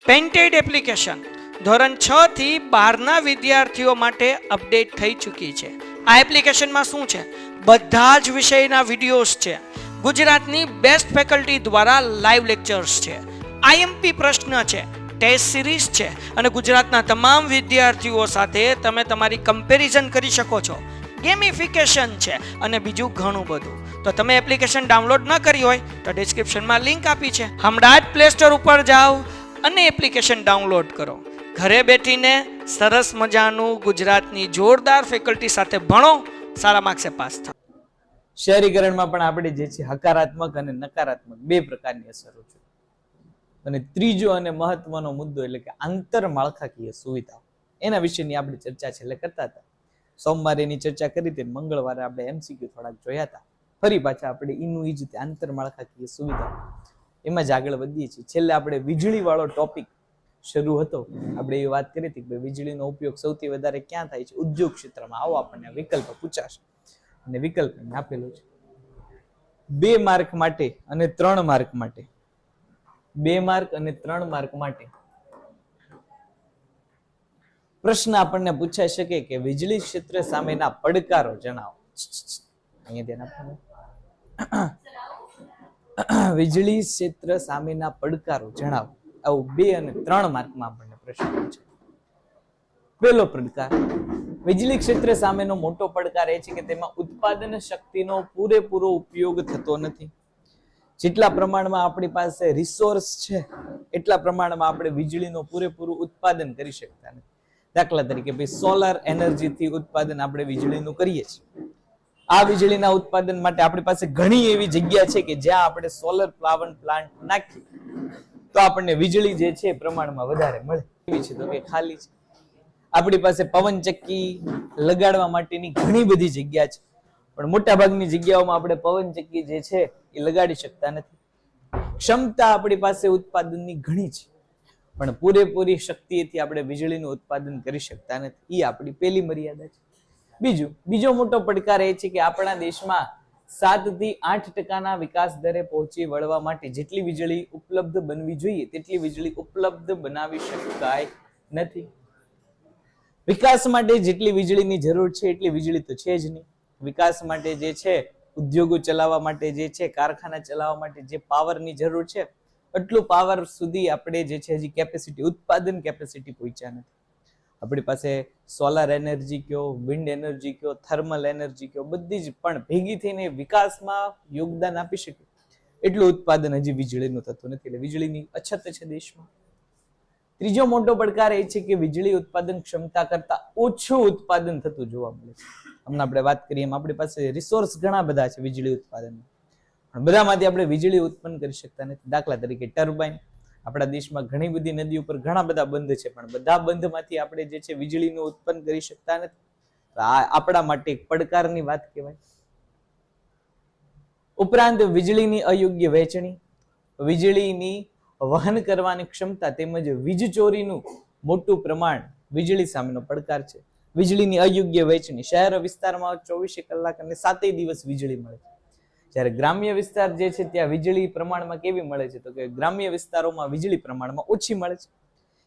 Painted application ધોરણ 6 થી 12ના વિદ્યાર્થીઓ માટે અપડેટ થઈ ચૂકી છે. આ એપ્લિકેશનમાં શું છે? બધા જ વિષયના વિડીયોઝ છે. ગુજરાતની બેસ્ટ ફેકલ્ટી દ્વારા લાઈવ લેક્ચર્સ છે. આઈએમપી પ્રશ્ન છે, ટેસ્ટ સિરીઝ છે અને ગુજરાતના તમામ વિદ્યાર્થીઓ સાથે તમે તમારી કમ્પેરિઝન કરી શકો છો. ગેમિફિકેશન છે અને બીજું ઘણું બધું. તો તમે એપ્લિકેશન ડાઉનલોડ ન કરી હોય તો ડિસ્ક્રિપ્શનમાં લિંક આપી છે. હમણાં જ પ્લે સ્ટોર ઉપર જાઓ અને એપ્લિકેશન ડાઉનલોડ કરો. ઘરે બેઠીને સરસ મજાનું ગુજરાતની જોરદાર ફેકલ્ટી સાથે ભણો, સારા માર્ક્સે પાસ થાઓ. શહેરીકરણમાં પણ આપણે જે છે હકારાત્મક અને નકારાત્મક બે પ્રકારની અસરો છે. અને ત્રીજો અને મહત્વનો મુદ્દો એટલે કે આંતરમાળખાકીય સુવિધાઓ, એના વિશેની આપણી ચર્ચા છેલ્લે કરતા હતા. સોમવારે એની ચર્ચા કરી હતી, મંગળવારે આપણે એમસીક્યુ થોડાક જોયા હતા. ફરી પાછા આપણે એનું જ આંતરમાળખાકીય સુવિધાઓ એમાં જ આગળ વધીએ છીએ. છેલ્લે આપણે વીજળી વાળો ટોપિક શરૂ હતો. આપણે એ વાત કરી હતી કે વીજળીનો ઉપયોગ સૌથી વધારે ક્યાં થાય છે? ઉદ્યોગ ક્ષેત્રમાં. આવો આપણને વિકલ્પ પૂછાશે અને વિકલ્પ આપેલો છે 2 માર્ક માટે અને 3 માર્ક માટે. 2 માર્ક અને 3 માર્ક માટે પ્રશ્ન આપણને પૂછાઈ શકે કે વીજળી ક્ષેત્ર સામેના પડકારો જણાવો. અહીંયા ધ્યાન આપવાનું. વીજળી ક્ષેત્ર સામેના પડકારો જણાવો. આવું 2 અને 3 માર્કમાં આપણને પ્રશ્ન પૂછાય. પહેલો પડકાર, વીજળી ક્ષેત્ર સામેનો મોટો પડકાર એ છે કે તેમાં ઉત્પાદન શક્તિનો પૂરેપૂરો ઉપયોગ થતો નથી. જેટલા પ્રમાણમાં આપણી પાસે રિસોર્સ છે એટલા પ્રમાણમાં આપણે વીજળીનું પૂરેપૂરું ઉત્પાદન કરી શકતા નથી. દાખલા તરીકે ભાઈ સોલાર એનર્જીથી ઉત્પાદન આપણે વીજળીનું કરીએ છીએ. આ વીજળીના ઉત્પાદન માટે આપણી પાસે ઘણી એવી જગ્યા છે કે જ્યાં આપણે સોલર પાવર પ્લાન્ટ નાખીએ તો આપણને વીજળી જે છે પ્રમાણમાં વધારે મળે. એવી છે તો કે ખાલી છે. આપણી પાસે પવન ચક્કી લગાડવા માટેની ઘણી બધી જગ્યા છે, પણ મોટા ભાગની જગ્યાઓમાં આપણે પવન ચક્કી જે છે એ લગાડી શકતા નથી. ક્ષમતા આપણી પાસે ઉત્પાદનની ઘણી છે, પણ પૂરેપૂરી શક્તિથી આપણે વીજળીનું ઉત્પાદન કરી શકતા નથી. એ આપણી પહેલી મર્યાદા છે. બીજો મોટો પડકાર એ છે કે આપણા દેશમાં 7 થી 8% વિકાસ દરે પહોંચી વળવા માટે જેટલી વીજળી ઉપલબ્ધ બનવી જોઈએ તેટલી વીજળી ઉપલબ્ધ બનાવી શકાય નથી. વિકાસ માટે જેટલી વીજળીની જરૂર છે એટલી વીજળી તો છે જ નહીં. વિકાસ માટે જે છે, ઉદ્યોગો ચલાવવા માટે જે છે, કારખાના ચલાવવા માટે જે પાવરની જરૂર છે એટલું પાવર સુધી આપણે જે છે હજી કેપેસિટી, ઉત્પાદન કેપેસિટી પહોંચ્યા નથી. આપણી પાસે સોલાર એનર્જી કયો, વિન્ડ એનર્જી કયો, થર્મલ એનર્જી કયો, બધી જ પણ ભેગી થઈને વિકાસમાં યોગદાન આપી શકે એટલું ઉત્પાદન હજી વીજળીનું થતું નથી. એટલે વીજળીની અછત છે દેશમાં. ત્રીજો મોટો પડકાર એ છે કે વીજળી ઉત્પાદન ક્ષમતા કરતા ઓછું ઉત્પાદન થતું જોવા મળે છે. હમણાં આપણે વાત કરીએ એમ આપણી પાસે રિસોર્સ ઘણા બધા છે વીજળી ઉત્પાદન, પણ બધામાંથી આપણે વીજળી ઉત્પન્ન કરી શકતા નથી. દાખલા તરીકે ટર્બાઇન. આપણા દેશમાં ઘણી બધી નદી ઉપર ઘણા બધા બંધ છે, પણ બધા બંધમાંથી આપણે જે છે વીજળીનું ઉત્પન્ન કરી શકતા નથી. આ આપણા માટે એક પડકારની વાત કહેવાય. ઉપરાંત વીજળીની અયોગ્ય વહેંચણી, વીજળીની વહન કરવાની ક્ષમતા તેમજ વીજ ચોરીનું મોટું પ્રમાણ વીજળી સામેનો પડકાર છે. વીજળીની અયોગ્ય વહેંચણી. શહેર વિસ્તારમાં 24 કલાક અને 7 દિવસ વીજળી મળે છે, જ્યારે ગ્રામ્ય વિસ્તાર જે છે ત્યાં વીજળી પ્રમાણમાં કેવી મળે છે? તો કે ગ્રામ્ય વિસ્તારોમાં વીજળી પ્રમાણમાં ઓછી મળે છે.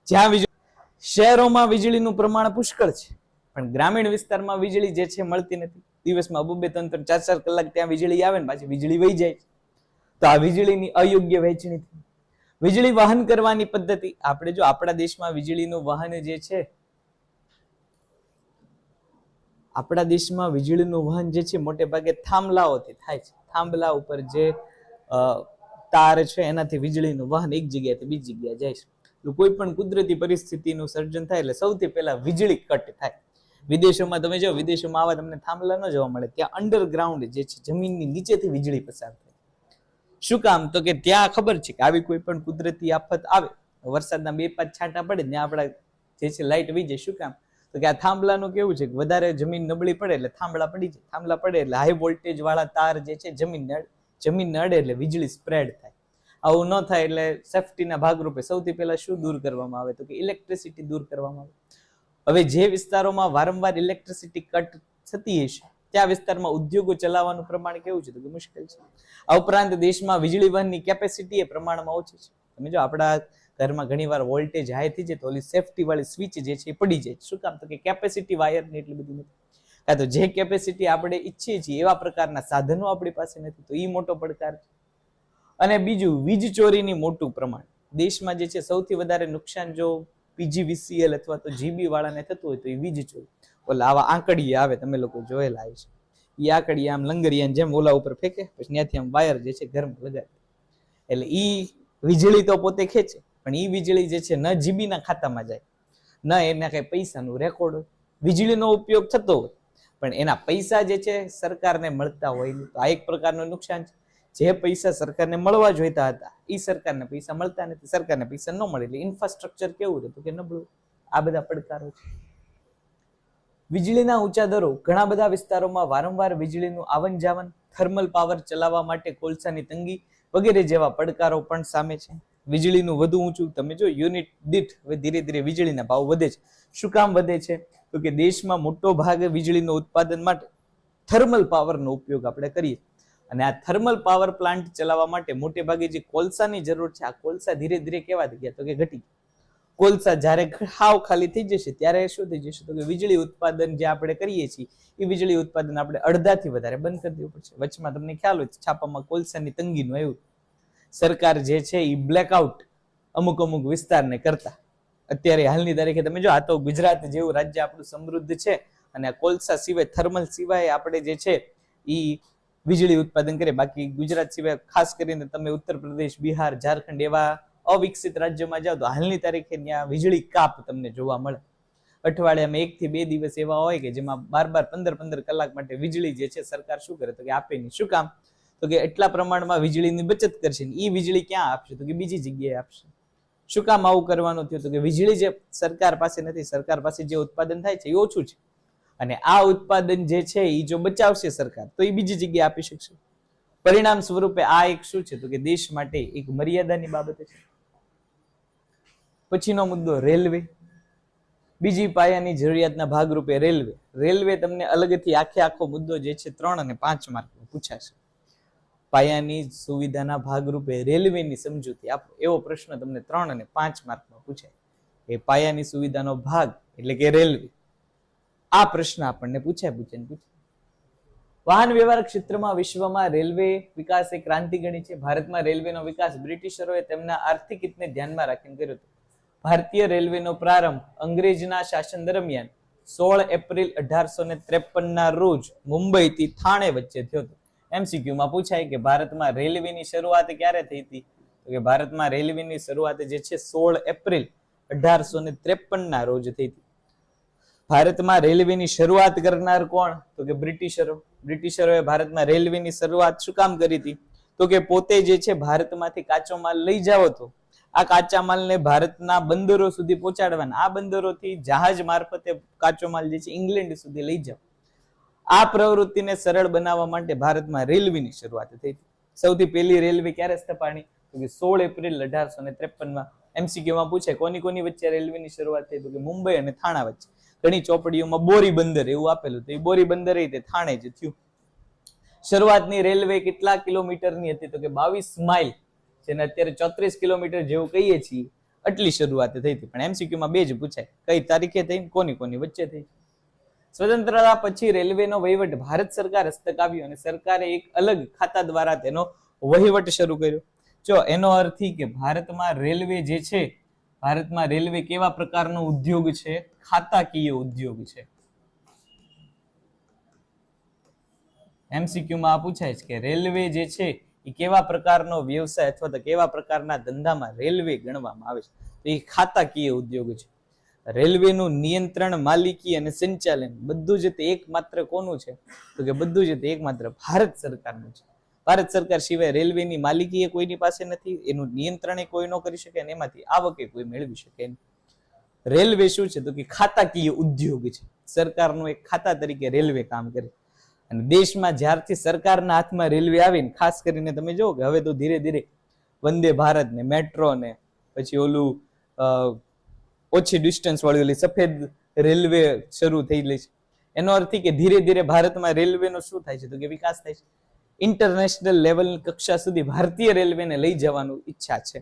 જ્યાં શહેરોમાં વીજળીનું પ્રમાણ પુષ્કળ છે, પણ ગ્રામીણ વિસ્તારમાં વીજળી જે છે મળતી નથી. દિવસમાં 2-2, 3-3, 4-4 કલાક ત્યાં વીજળી આવે ને પાછી વીજળી વહી જાય. તો આ વીજળીની અયોગ્ય વહેંચણી. વીજળી વહન કરવાની પદ્ધતિ. આપણે જો આપણા દેશમાં વીજળીનું વહન જે છે, આપણા દેશમાં વીજળીનું વહન જે છે મોટે ભાગે થાંભલાઓથી થાય છે. થાંભલા ઉપર જે તાર છે એનાથી વીજળીનું વહન એક જગ્યાએથી બીજી જગ્યાએ જાય છે. કોઈ પણ કુદરતી પરિસ્થિતિનું સર્જન થાય એટલે સૌથી પહેલા વીજળી કટ થાય. વિદેશોમાં તમે જો, વિદેશોમાં આવા તમને થાંભલા ન જોવા મળે. ત્યાં અંડરગ્રાઉન્ડ જે છે જમીનની નીચેથી વીજળી પસાર થાય. શું કામ? તો કે ત્યાં ખબર છે કે આવી કોઈ પણ કુદરતી આફત આવે, વરસાદના 2-5 છાંટા પડે ત્યાં આપણા જે છે લાઈટ વહી જાય. શું કામ? તો કે આ થાંભલાનું કેવું છે કે વધારે જમીન નબળી પડે એટલે થાંભલા પડી જાય. થાંભલા પડે એટલે હાઈ વોલ્ટેજ વાળા તાર જે છે જમીન નડે એટલે વીજળી સ્પ્રેડ થાય. આવું ન થાય એટલે સેફટીના ભાગરૂપે સૌથી પહેલા શું દૂર કરવામાં આવે? તો કે ઇલેક્ટ્રિસિટી દૂર કરવામાં આવે. હવે જે વિસ્તારોમાં વારંવાર ઇલેક્ટ્રિસિટી કટ થતી હશે ત્યાં વિસ્તારમાં ઉદ્યોગો ચલાવવાનું પ્રમાણ કેવું છે? તો કે મુશ્કેલ છે. આ ઉપરાંત દેશમાં વીજળી વહનની કેપેસિટી એ પ્રમાણમાં ઓછી છે. તમે જો આપણા ઘરમાં ઘણીવાર વોલ્ટેજ હાઈ થઈ જાય તો ઓલી સેફટી વાળી સ્વિચ જે છે એ પડી જાય. શું કામ? તો કે કેપેસિટી વાયરની એટલી બધી નથી, કાં તો જે કેપેસિટી આપણે ઈચ્છીએ છીએ એવા પ્રકારના સાધનો આપણી પાસે નથી, તો એ મોટો પડકાર છે. અને બીજું, વીજ ચોરીની મોટું પ્રમાણ. દેશમાં જે છે સૌથી વધારે નુકસાન જો PGVCL અથવા તો GB વાળાને થતું હોય તો એ વીજ ચોરી. ઓલા આવા આંકડીયા આવે, તમે લોકો જોયેલા છે, એ આંકડીયા આમ લંગરિયાની જેમ ઓલા ઉપર ફેંકે, પછી ત્યાંથી આમ વાયર જે છે ઘરમાં લગાડે, એટલે ઈ વીજળી તો પોતે ખેંચે, પણ ઈ વીજળી જે છે ન GB ના ખાતામાં જાય, ન એના કઈ પૈસાનું રેકોર્ડ હોય. વીજળીનો ઉપયોગ થતો હોય પણ એના પૈસા જે છે સરકારને મળતા હોય નહીં, તો આ એક પ્રકારનું નુકસાન છે. જે પૈસા સરકારને મળવા જોઈતા હતા એ સરકારને પૈસા મળતા નથી, સરકારને પૈસા ન મળે એટલે ઇન્ફ્રાસ્ટ્રક્ચર કેવું હતું કે નબળું. આ બધા પડકારો છે. વીજળીના ઊંચા દરો. ઘણા બધા વિસ્તારોમાં વારંવાર વીજળીનું આવન જાવન, થર્મલ પાવર ચલાવવા માટે કોલસાની તંગી વગેરે જેવા પડકારો પણ સામે છે. વીજળીનું વધુ ઊંચું, તમે જો યુનિટ દીઠ હવે ધીરે ધીરે વીજળીના ભાવ વધે છે. શું કામ વધે છે? તો કે દેશમાં મોટો ભાગ વીજળીનું ઉત્પાદન માટે થર્મલ પાવરનો ઉપયોગ આપણે કરીએ, અને આ થર્મલ પાવર પ્લાન્ટ ચલાવવા માટે મોટે ભાગે જે કોલસાની જરૂર છે, આ કોલસા ધીરે ધીરે કેવા થઈ ગયા? તો કે ઘટી. કોલસા જ્યારે હાવ ખાલી થઈ જશે ત્યારે શું થઈ જશે? તો કે વીજળી ઉત્પાદન જે આપણે કરીએ છીએ એ વીજળી ઉત્પાદન આપણે અડધાથી વધારે બંધ કરી દેવું પડશે. વચમાં તમને ખ્યાલ હોય છાપામાં કોલસાની તંગીનું આવ્યું. સરકાર જે છે એ બ્લેકઆઉટ અમુક અમુક વિસ્તારને કરતા. અત્યારે હાલની તારીખે તમે જો, આ તો ગુજરાત જેવું રાજ્ય આપણું સમૃદ્ધ છે, અને કોલસા સિવાય, થર્મલ સિવાય આપણે જે છે એ વીજળી ઉત્પાદન કરે. બાકી ગુજરાત સિવાય ખાસ કરીને તમે ઉત્તર પ્રદેશ, બિહાર, ઝારખંડ એવા અવિકસિત રાજ્યોમાં જાઓ તો હાલની તારીખે ત્યાં વીજળી કાપ તમને જોવા મળે. અઠવાડિયામાં 1 થી 2 દિવસ એવા હોય કે જેમાં 12-15 કલાક માટે વીજળી જે છે સરકાર શું કરે? તો કે આપે નહીં. શું કામ? તો કે એટલા પ્રમાણમાં વીજળીની બચત કરશે. એ વીજળી ક્યાં આપશે? તો કે બીજી જગ્યાએ આપશે. શું કામ આવું કરવાનું થયું? તો કે વીજળી જે સરકાર પાસે નથી, સરકાર પાસે જે ઉત્પાદન થાય છે એ ઓછું છે, અને આ ઉત્પાદન જે છે એ જો બચાવશે સરકાર તો એ બીજી જગ્યાએ આપી શકશે. પરિણામ સ્વરૂપે આ એક શું છે? તો કે દેશ માટે એક મર્યાદાની બાબત છે. પછીનો મુદ્દો રેલવે. બીજી પાયાની જરૂરિયાતના ભાગરૂપે રેલવે. રેલવે તમને અલગથી આખો મુદ્દો જે છે 3 અને 5 માર્કમાં પૂછાશે. પાયાની સુવિધાના ભાગરૂપે રેલવેની સમજૂતી આપો, એવો પ્રશ્ન તમને 3 અને 5 માર્કમાં પૂછાય. એ પાયાની સુવિધાનો ભાગ એટલે કે રેલવે. આ પ્રશ્ન આપણને પૂછાય. વાહન વ્યવહાર ક્ષેત્રમાં વિશ્વમાં રેલવે વિકાસ એક ક્રાંતિ ગણી છે. ભારતમાં રેલવેનો વિકાસ બ્રિટિશરોએ તેમના આર્થિક હિતને ધ્યાનમાં રાખીને કર્યો હતો. ભારતીય રેલવેનો પ્રારંભ અંગ્રેજના શાસન દરમિયાન 16 એપ્રિલ 1853 ના રોજ મુંબઈથી થાણે વચ્ચે થયો હતો. MCQ માં પૂછાય કે ભારતમાં રેલવેની શરૂઆત ક્યારે થઈ હતી? તો કે ભારતમાં રેલવેની શરૂઆત જે છે 16 એપ્રિલ 1853 ના રોજ થઈ હતી. ભારતમાં રેલવેની શરૂઆત કરનાર કોણ? તો કે બ્રિટિશરો. બ્રિટિશરોએ ભારતમાં રેલવેની શરૂઆત શું કામ કરી હતી? તો કે પોતે જે છે ભારતમાંથી કાચો માલ લઈ જાવ હતો, આ કાચા માલને ભારતના બંદરો સુધી પહોંચાડવાના, આ બંદરોથી જહાજ મારફતે કાચો માલ જે છે ઇંગ્લેન્ડ સુધી લઈ જાવ. આ પ્રવૃત્તિને સરળ બનાવવા માટે ભારતમાં રેલવેની શરૂઆત થઈ હતી. સૌથી પહેલી રેલવે ક્યારે સ્થપાણી? તો કે 16 એપ્રિલ 1853 MCQ માં પૂછાય કોની કોની વચ્ચે રેલવેની શરૂઆત થઈ? તો કે મુંબઈ અને થાણા વચ્ચે. ઘણી ચોપડીઓમાં બોરી બંદર એવું આપેલું, તો એ બોરી બંદર તે થાણે જ થયું. શરૂઆતની રેલવે કેટલા કિલોમીટરની હતી? તો કે 22 માઇલ, જેને અત્યારે 34 કિલોમીટર જેવું કહીએ છીએ, આટલી શરૂઆત થઈ હતી. પણ MCQ માં 2 જ પૂછાય, કઈ તારીખે થઈ, કોની કોની વચ્ચે થઈ. સ્વતંત્રતા પછી રેલવેનો વહીવટ ભારત સરકાર હસ્તક આવ્યો, અને સરકારે એક અલગ ખાતા દ્વારા તેનો વહીવટ શરૂ કર્યો. જો એનો અર્થ કે ભારતમાં રેલવે જે છે, ભારતમાં રેલવે કેવા પ્રકારનો ઉદ્યોગ છે? ખાતાકીય ઉદ્યોગ છે. MCQ માં પૂછાય છે કે રેલવે જે છે એ કેવા પ્રકારનો વ્યવસાય અથવા તો કેવા પ્રકારના ધંધામાં રેલવે ગણવામાં આવે છે? તો એ ખાતાકીય ઉદ્યોગ છે. રેલવેનું નિયંત્રણ, માલિકી અને સંચાલન બધું જ તે એકમાત્ર કોનું છે? તો કે બધું જ તે એકમાત્ર ભારત સરકારનું છે. ભારત સરકાર સિવાય રેલવેની માલિકી એ કોઈની પાસે નથી, એનું નિયંત્રણ એ કોઈ ન કરી શકે, અને એમાંથી આવક એ કોઈ મેળવી શકે નહીં. રેલવે શું છે? તો કે ખાતાકીય ઉદ્યોગ છે. સરકારનું એક ખાતા તરીકે રેલવે કામ કરે. અને દેશમાં જ્યારથી સરકારના હાથમાં રેલવે આવીને, ખાસ કરીને તમે જો કે હવે તો ધીરે ધીરે વંદે ભારત ને મેટ્રો ને પછી ઓલું ઓછી ડિસ્ટન્સ વાળી ઓલી સફેદ રેલવે શરૂ થઈ ગઈ છે. એનો અર્થ કે ધીરે ધીરે ભારતમાં રેલવેનો શું થાય છે? તો કે વિકાસ થાય છે. ઇન્ટરનેશનલ લેવલની કક્ષા સુધી ભારતીય રેલવેને લઈ જવાનું ઈચ્છા છે.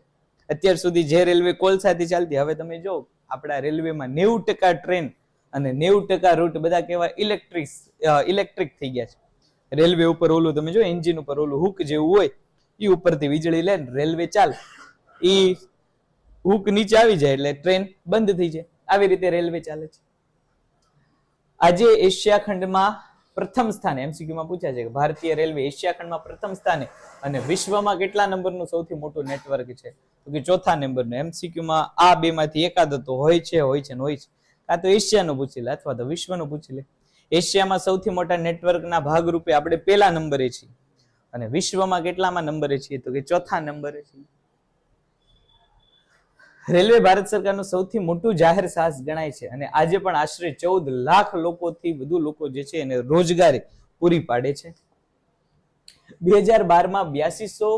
અત્યાર સુધી જે રેલવે કોલસાથી ચાલતી, હવે તમે જો આપણા રેલવેમાં 90% ટ્રેન અને 90% રૂટ બધા કેવા ઇલેક્ટ્રિક થઈ ગયા છે. રેલવે ઉપર ઓલું તમે જો એન્જિન ઉપર ઓલું હુક જેવું હોય, એ ઉપરથી વીજળી લે રેલવે ચાલે, એ હુક નીચે આવી જાય એટલે ટ્રેન બંધ થઈ જાય. આવી રીતે રેલવે ચાલે છે. આજે એશિયા ખંડમાં પ્રથમ સ્થાને, MCQ માં પૂછ્યા છે કે ભારતીય રેલવે એશિયા ખંડમાં પ્રથમ સ્થાને અને વિશ્વમાં કેટલા નંબરનું સૌથી મોટું નેટવર્ક છે? તો કે ચોથા નંબરનું. MCQ માં આ બે માંથી એકાદ તો હોય છે. કાં તો એશિયાનું પૂછી લે અથવા તો વિશ્વનું પૂછી લે. એશિયામાં સૌથી મોટા નેટવર્કના ભાગરૂપે આપણે પહેલા નંબરે છીએ અને વિશ્વમાં કેટલામાં નંબરે છીએ? તો કે ચોથા નંબરે છીએ. રેલવે ભારત સરકારનું સૌથી મોટું જાહેર સાહસ ગણાય છે અને આજે પણ આશરે 14 લાખ લોકોથી વધુ લોકો જે છે એને રોજગારી પૂરી પાડે છે. 2012માં 8200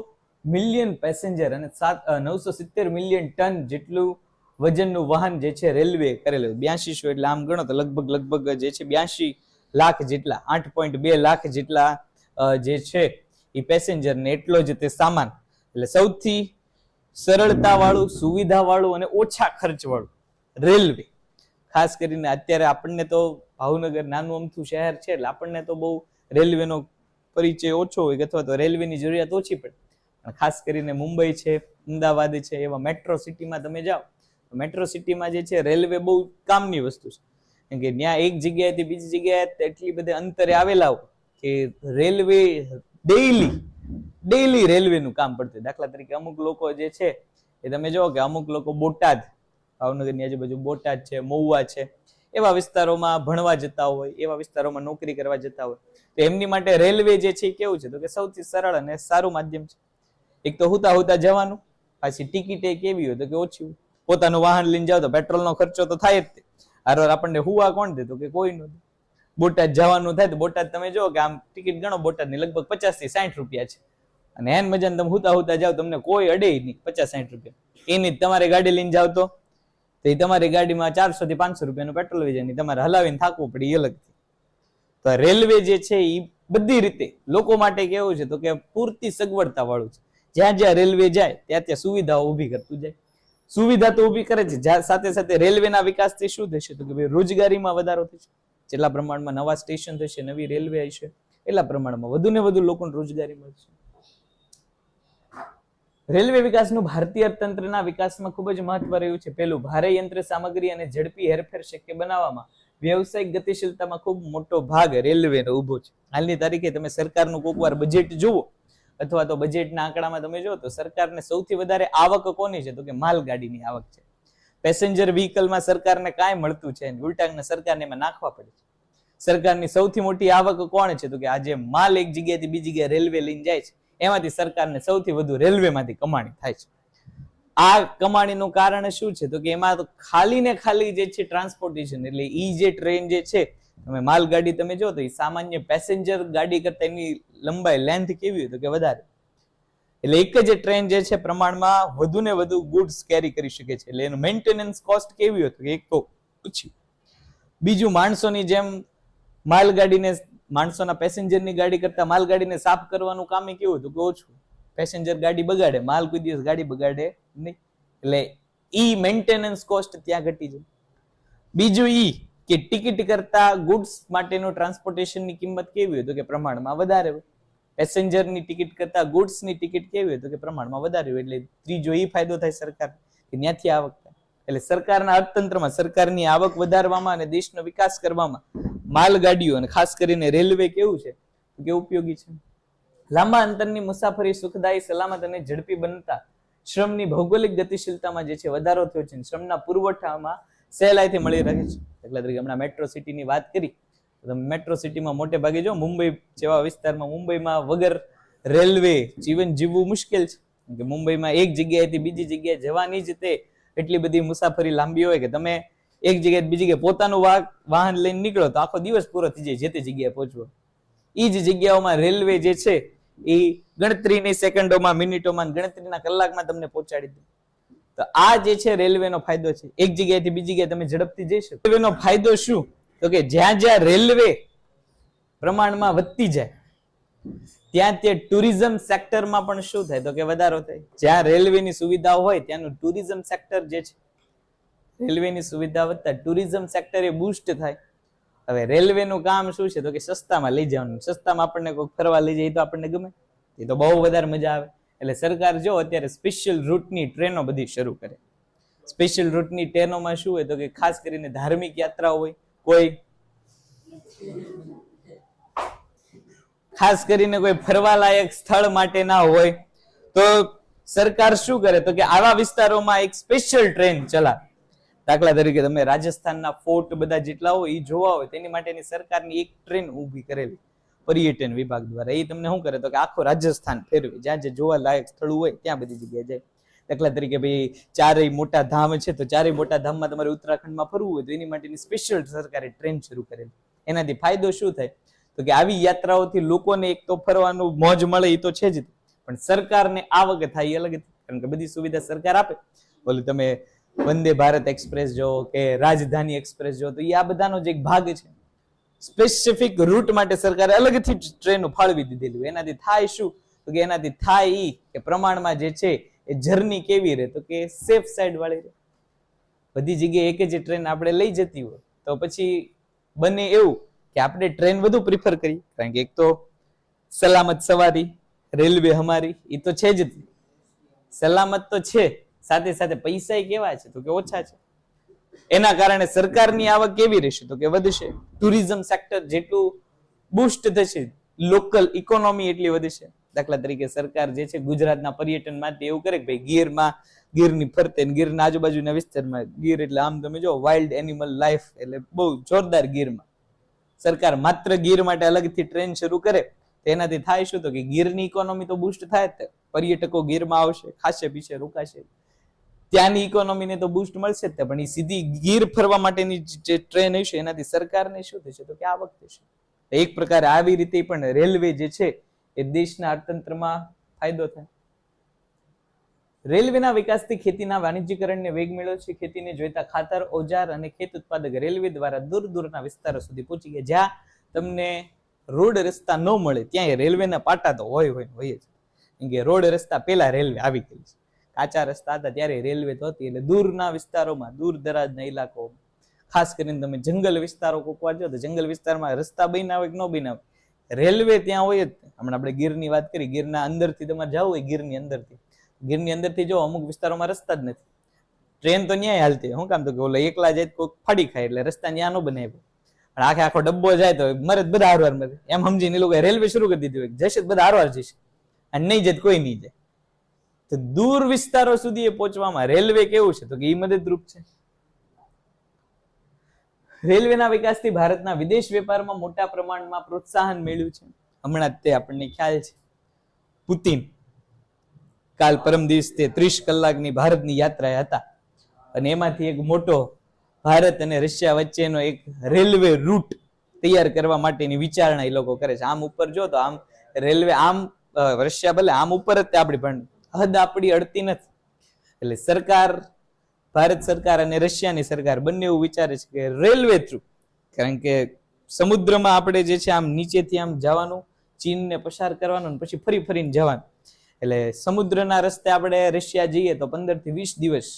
મિલિયન પેસેન્જર અને 970 મિલિયન ટન જેટલું વજનનું વાહન જે છે રેલવે કરેલું. 8200 એટલે આમ ગણો તો લગભગ જે છે 82 લાખ જેટલા, 8.2 લાખ જેટલા જે છે એ પેસેન્જર ને એટલો જ તે સામાન. એટલે સૌથી સરળતા વાળું, સુવિધા વાળું અને ઓછા ખર્ચ વાળું રેલવે. ખાસ કરીને અત્યારે આપણને તો ભાવનગર નાનું અમથું શહેર છે એટલે આપણને તો બહુ રેલવેનો પરિચય ઓછો હોય અથવા તો રેલવેની જરૂરિયાત ઓછી પડે. ખાસ કરીને મુંબઈ છે, અમદાવાદ છે, એવા મેટ્રો સિટીમાં તમે જાઓ, મેટ્રો સિટીમાં જે છે રેલવે બહુ કામની વસ્તુ છે. કેમ કે ત્યાં એક જગ્યાએથી બીજી જગ્યાએ એટલી બધી અંતરે આવેલા હોય કે રેલવે ડેઈલી રેલવેનું કામ પડતું. દાખલા તરીકે અમુક લોકો જે છે એ તમે જો કે અમુક લોકો બોટાદ, ભાવનગરની આજુબાજુ બોટાદ છે, મહુવા છે, એવા વિસ્તારોમાં ભણવા જતા હોય, એવા વિસ્તારોમાં નોકરી કરવા જતા હોય, તો એમની માટે રેલવે જે છે કેવું છે? તો કે સૌથી સરળ અને સારું માધ્યમ છે. એક તો હુતા જવાનું, પાછી ટિકિટ કેવી હોય? તો કે ઓછી. પોતાનું વાહન લઈને જાવ તો પેટ્રોલનો ખર્ચો તો થાય જ. હારવાર આપણને હુવા કોણ દે? તો કે કોઈ નથી. બોટાદ જવાનું થાય તો બોટાદ તમે જો કે આમ ટિકિટ ગણો, બોટાદની લગભગ 50 થી 60 રૂપિયા છે અને એન મજાને તમે હુતા જાવ તમને કોઈ અડે નહીં. 50-60 રૂપિયા એની તમારે ગાડી લઈને જાવ તો એ તમારી ગાડીમાં 400 થી 500 રૂપિયાનું પેટ્રોલ વહી જાય, તમારે હલાવીને થાકવું પડે એ અલગથી. તો રેલવે જે છે એ બધી રીતે લોકો માટે કેવું છે? તો કે પૂરતી સગવડતા વાળું છે. જ્યાં રેલવે જાય ત્યાં સુવિધાઓ ઊભી કરતું જાય. સુવિધા તો ઊભી કરે છે, સાથે સાથે રેલવેના વિકાસથી શું થશે? તો કે ભાઈ રોજગારીમાં વધારો થશે. જેટલા પ્રમાણમાં નવા સ્ટેશન થશે, નવી રેલવે હશે, એટલા પ્રમાણમાં વધુ ને વધુ લોકોને રોજગારી મળશે. રેલવે વિકાસનું ભારતીય અર્થતંત્રના વિકાસમાં ખૂબ જ મહત્વ રહ્યું છે. પહેલું, ભારે યંત્ર સામગ્રી અને ઝડપી હેરફેર શક્ય બનાવવામાં વ્યવસાયિક ગતિશીલતામાં ખૂબ મોટો ભાગ રેલવેનો ઉભો છે. હાલની તારીખે તમે સરકારનું કોઈક વાર બજેટ જુઓ અથવા તો બજેટના આંકડામાં તમે જો તો સરકારને સૌથી વધારે આવક કોની છે? તો કે માલગાડીની આવક છે. પેસેન્જર વ્હીકલમાં સરકારને કાંઈ મળતું છે, ઉલટાને સરકારને એમાં નાખવા પડે છે. સરકારની સૌથી મોટી આવક કોણ છે? તો કે આજે માલ એક જગ્યાએથી બીજી જગ્યાએ રેલવે લઈને જાય છે, એમાંથી સરકારને સૌથી વધુ રેલવેમાંથી કમાણી થાય છે. આ કમાણીનું કારણ શું છે? તો કે એમાં તો ખાલી ને ખાલી જે છે ટ્રાન્સપોર્ટેશન, એટલે ઈ જે ટ્રેન જે છે, તમે માલગાડી તમે જો તો એ સામાન્ય પેસેન્જર ગાડી કરતા એની લંબાઈ લેન્થ કેવી હોય? તો કે વધારે. એટલે એક જ ટ્રેન જે છે પ્રમાણમાં વધુ ને વધુ ગુડ્સ કેરી કરી શકે છે. એટલે એનું મેન્ટેનન્સ કોસ્ટ કેવી હોય? તો એક તો ઓછી. બીજું, માણસોની જેમ માલગાડીને, માણસોના પેસેન્જરની ગાડી કરતા માલગાડીને સાફ કરવાનું કામ કેવું હતું? કે ઓછું. પેસેન્જર ગાડી બગાડે, માલ કોઈ દિવસ ગાડી બગાડે નહીં. એટલે ઈ મેન્ટેનન્સ કોસ્ટ ત્યાં ઘટી જાય. બીજું ઈ કે ટિકિટ કરતા ગુડ્સ માટેનું ટ્રાન્સપોર્ટેશનની કિંમત કેવી હોય? તો કે પ્રમાણમાં વધારે હોય. પેસેન્જરની ટિકિટ કરતા ગુડ્સની ટિકિટ કેવી હોય? તો કે પ્રમાણમાં વધારે હોય. એટલે ત્રીજો ઈ ફાયદો થાય સરકાર કે ત્યાંથી આવક થાય. એટલે સરકારના અર્થતંત્રમાં સરકારની આવક વધારવામાં અને દેશનો વિકાસ કરવામાં માલગાડીઓ અને ખાસ કરીને રેલવે કેવું છે? કે ઉપયોગી છે. લાંબા અંતરની મુસાફરી સુખદાયી, સલામત અને ઝડપી બનતા શ્રમની ભૌગોલિક ગતિશીલતામાં જે છે વધારો થયો છે. શ્રમના પુરવઠામાં સહેલાઈથી મળી રહે છે. દાખલા તરીકે હમણાં મેટ્રો સિટીની વાત કરી તો તમે મેટ્રો સિટીમાં મોટે ભાગે જો મુંબઈ જેવા વિસ્તારમાં, મુંબઈમાં વગર રેલવે જીવન જીવવું મુશ્કેલ છે. કે મુંબઈમાં એક જગ્યાએથી બીજી જગ્યાએ જવાની જ તે એટલી બધી મુસાફરી લાંબી હોય કે તમે એક જગ્યાએ બીજી જગ્યાએ પોતાનું વાહન લઈને નીકળો તો આખો દિવસ પૂરો થઈ જાય જે તે જગ્યાએ પહોંચવો. એ જ જગ્યાઓમાં રેલવે જે છે એ ગણતરીની સેકન્ડોમાં, મિનિટોમાં, ગણતરીના કલાકમાં તમને પહોંચાડી દે. તો આ જે છે રેલવેનો ફાયદો છે. એક જગ્યાએથી બીજી જગ્યાએ તમે ઝડપથી જઈ શકો. રેલવેનો ફાયદો શું? તો કે જ્યાં રેલવે પ્રમાણમાં વધતી જાય ત્યાં તે ટુરિઝમ સેક્ટરમાં પણ શું થાય તો કે વધારો થાય. જ્યાં રેલવેની સુવિધાઓ હોય ત્યાંનું ટુરિઝમ સેક્ટર જે છે, રેલવેની સુવિધા વધતા ટુરિઝમ સેક્ટર એ બૂસ્ટ થાય. હવે રેલવેનું કામ શું છે તો કે સસ્તામાં લઈ જવાનું. સસ્તામાં આપણને કોઈ ફરવા લઈ જાય તો આપણને ગમે, એ તો બહુ વધારે મજા આવે. એટલે સરકાર જો અત્યારે સ્પેશિયલ રૂટની ટ્રેનો બધી શરૂ કરે. સ્પેશિયલ રૂટની ટ્રેનોમાં શું હોય તો કે ખાસ કરીને ધાર્મિક યાત્રાઓ હોય, કોઈ ખાસ કરીને કોઈ ફરવાલાયક સ્થળ માટે ના હોય તો સરકાર શું કરે તો કે આવા વિસ્તારોમાં એક સ્પેશિયલ ટ્રેન ચલાવે. દાખલા તરીકે તમે રાજસ્થાનના ફોર્ટ બધા જેટલા હોય એ જોવા હોય તેની માટેની સરકારની એક ટ્રેન ઊભી કરેલી પર્યટન વિભાગ દ્વારા. એ તમને શું કરે તો કે આખો રાજસ્થાન ફેરવે, જ્યાં જે જોવા લાયક સ્થળ હોય ત્યાં બધી જગ્યાએ જાય. દાખલા તરીકે ભાઈ ચારેય મોટા ધામ છે તો ચારેય મોટા ધામમાં તમારે ઉત્તરાખંડમાં ફરવું હોય તો એની માટેની સ્પેશિયલ સરકારે ટ્રેન શરૂ કરેલી. એનાથી ફાયદો શું થાય તો કે આવી યાત્રાઓથી લોકોને એક તો ફરવાનું મોજ મળે એ તો છે જ, પણ સરકારને આવક થાય એ અલગ, કારણ કે બધી સુવિધા સરકાર આપે. બોલું તમે વંદે ભારત એક્સપ્રેસ જો કે રાજધાની એક્સપ્રેસ જો તો એ આ બધાનો જ એક ભાગ છે. સ્પેસિફિક રૂટ માટે સરકારે અલગથી ટ્રેનો ફાળવી દીધેલી. એનાથી થાય શું તો કે એનાથી થાય ઈ કે પ્રમાણમાં જે છે એ જર્ની કેવી રહે તો કે સેફ સાઈડ વાળી રહે. બધી જગ્યાએ એક જ ટ્રેન આપણે લઈ જતી હોય તો પછી બને એવું કે આપણે ટ્રેન વધુ પ્રિફર કરીએ, કારણ કે એક તો સલામત સવારી, રેલવે હમારી એ તો છે જ, સલામત તો છે, સાથે સાથે પૈસા કેવા છે તો કે ઓછા છે. એના કારણે સરકારની આવક કેવી રહેશે તો કે વધશે. ટુરિઝમ સેક્ટર જેટલું બૂસ્ટ થશે, લોકલ ઇકોનોમી એટલી વધશે. દાખલા તરીકે સરકાર જે છે ગુજરાતના પર્યટન માટે એવું કરે કે ભાઈ ગીરમાં, ગીરની ફરતે ગીરના આજુબાજુના વિસ્તારમાં, ગીર એટલે આમ તમે જો વાઇલ્ડ એનિમલ લાઈફ એટલે બહુ જોરદાર ગીરમાં. સરકાર માત્ર ગીર માટે અલગથી ટ્રેન શરૂ કરે તો એનાથી થાય શું તો કે ગીરની ઇકોનોમી તો બૂસ્ટ થાય જ. પર્યટકો ગીરમાં આવશે, ખાશે પીશે, રોકાશે, ત્યાંની ઇકોનોમીને તો બૂસ્ટ મળશે જ, પણ એ સીધી ગીર ફરવા માટેની જે ટ્રેન હશે એનાથી સરકારને શું થશે તો કે આવક થશે. એક પ્રકારે આવી રીતે પણ રેલવે જે છે એ દેશના અર્થતંત્રમાં ફાયદો થાય. રેલવેના વિકાસથી ખેતીના વાણિજ્યકરણને વેગ મળ્યો છે. ખેતીને જોઈતા ખાતર, ઓજાર અને ખેત ઉત્પાદક રેલવે દ્વારા દૂર દૂરના વિસ્તારો સુધી પહોંચી ગયા. જ્યાં તમને રોડ રસ્તા ન મળે ત્યાં રેલવેના પાટા તો હોય જ, કેમ કે રોડ રસ્તા પેલા રેલવે આવી ગઈ છે. કાચા રસ્તા હતા ત્યારે રેલવે તો હતી, એટલે દૂરના વિસ્તારોમાં, દૂર દરાજના ઇલાકાઓમાં, ખાસ કરીને તમે જંગલ વિસ્તારો કોક વાર જો તો જંગલ વિસ્તારમાં રસ્તા બન્યા હોય કે ન બન્યા હોય, રેલવે ત્યાં હોય જ. હમણાં આપણે ગીરની વાત કરી, ગીરના અંદરથી તમારે જવું હોય, ગીરની અંદરથી જો અમુક વિસ્તારોમાં રસ્તા જ નથી, ટ્રેન તો ન્યાય હાલતી. શું કામ તો કે ઓલા એકલા જાય કોઈક ફાડી ખાય એટલે રસ્તા ન્યા નો બનાવ્યો, પણ આખો ડબ્બો જાય તો મરે બધા હારવાર મરે, એમ સમજીને એ લોકો રેલવે શરૂ કરી દીધી હોય, જશે બધા હારવાર જશે અને નહીં જાય કોઈ નહીં જાય. તો દૂર વિસ્તારો સુધી એ પહોંચવામાં રેલવે કેવું છે તો કે એ મદદરૂપ છે. રેલવેના વિકાસથી ભારતના વિદેશ વેપારમાં મોટા પ્રમાણમાં પ્રોત્સાહન મળ્યું છે. હમણાં તે આપણને ખ્યાલ છે, પુતિન કાલ પરમ દિવસ તે 30 કલાકની ભારતની યાત્રાએ હતા અને એમાંથી એક મોટો ભારત અને રશિયા વચ્ચેનો એક રેલવે રૂટ તૈયાર કરવા માટેની વિચારણા એ લોકો કરે છે. આમ ઉપર જો તો આમ રેલવે આમ રશિયા ભલે આમ ઉપર જ આપણી પણ હદ આપણી અડતી નથી. એટલે સરકાર, ભારત સરકાર અને રશિયાની સરકાર બંને એવું વિચારે છે કે રેલવે થ્રુ, કારણ કે સમુદ્રમાં આપણે જે છે આમ નીચેથી આમ જવાનું, ચીનને પસાર કરવાનું પછી ફરી ફરીને જવાનું, એટલે સમુદ્રના રસ્તે આપણે રશિયા જઈએ તો 15 થી 20 દિવસ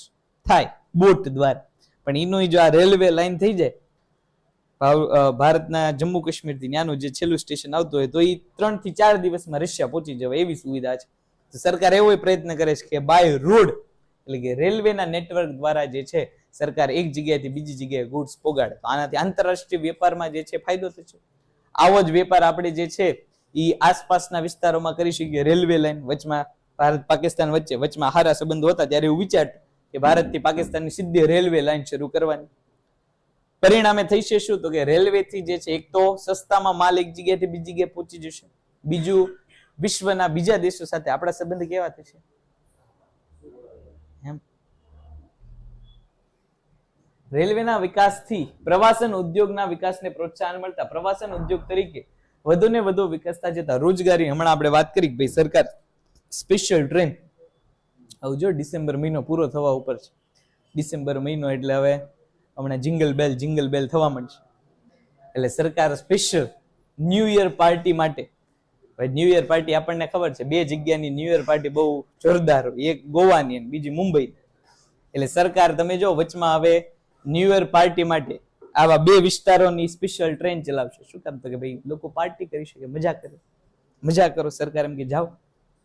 થાય બોટ દ્વારા. પણ એનું જો આ રેલવે લાઈન થઈ જાય, ભારતના જમ્મુ કાશ્મીરથી ત્યાંનું જે છેલ્લું સ્ટેશન આવતું હોય તો એ 3 થી 4 દિવસમાં રશિયા પહોંચી જવાય એવી સુવિધા છે. તો સરકાર એવો પ્રયત્ન કરે છે કે બાય રોડ, એટલે કે રેલવેના નેટવર્ક દ્વારા જે છે સરકાર એક જગ્યાએથી બીજી જગ્યાએ ગુડ્સ પોગાડે. તો આનાથી આંતરરાષ્ટ્રીય વેપારમાં જે છે ફાયદો થશે. આવો જ વેપાર આપણે જે છે એ આસપાસના વિસ્તારોમાં કરી શકીએ. રેલવે લાઈન વચમાં, ભારત પાકિસ્તાન વચમાં સારા સંબંધો હતા ત્યારે એવું વિચારતું કે ભારતથી પાકિસ્તાનની સીધી રેલવે લાઈન શરૂ કરવાની. પરિણામે થશે શું તો કે રેલવે થી જે છે એક તો સસ્તામાં માલ એક જગ્યાએથી બીજી જગ્યાએ પહોંચી જશે, બીજું વિશ્વના બીજા દેશો સાથે આપણા સંબંધ કેવા થશે. રેલવેના વિકાસથી પ્રવાસન ઉદ્યોગના વિકાસને પ્રોત્સાહન મળતા પ્રવાસન ઉદ્યોગ તરીકે વધુ ને વધુ વિકસતા જતા રોજગારી, હમણાં આપણે વાત કરી ભાઈ સરકાર સ્પેશિયલ ટ્રેન આવજો, ડિસેમ્બર મહિનો પૂરો થવા ઉપર છે. ડિસેમ્બર મહિનો એટલે હવે હમણાં જિંગલ બેલ થવા માંડશે. એટલે સરકાર સ્પેશિયલ ન્યૂ યર પાર્ટી માટે ન્યુ યર પાર્ટી આપણને ખબર છે, 2 જગ્યાની ન્યુ યર પાર્ટી બહુ જોરદાર હોય, એક ગોવાની અને બીજી મુંબઈ. એટલે સરકાર તમે જો વચમાં હવે ન્યુ યર પાર્ટી માટે આવા 2 વિસ્તારોની સ્પેશિયલ ટ્રેન ચલાવશે. શું કામ? તો કે ભાઈ લોકો પાર્ટી કરી શકે, મજા કરો. સરકાર એમ કે જાઓ,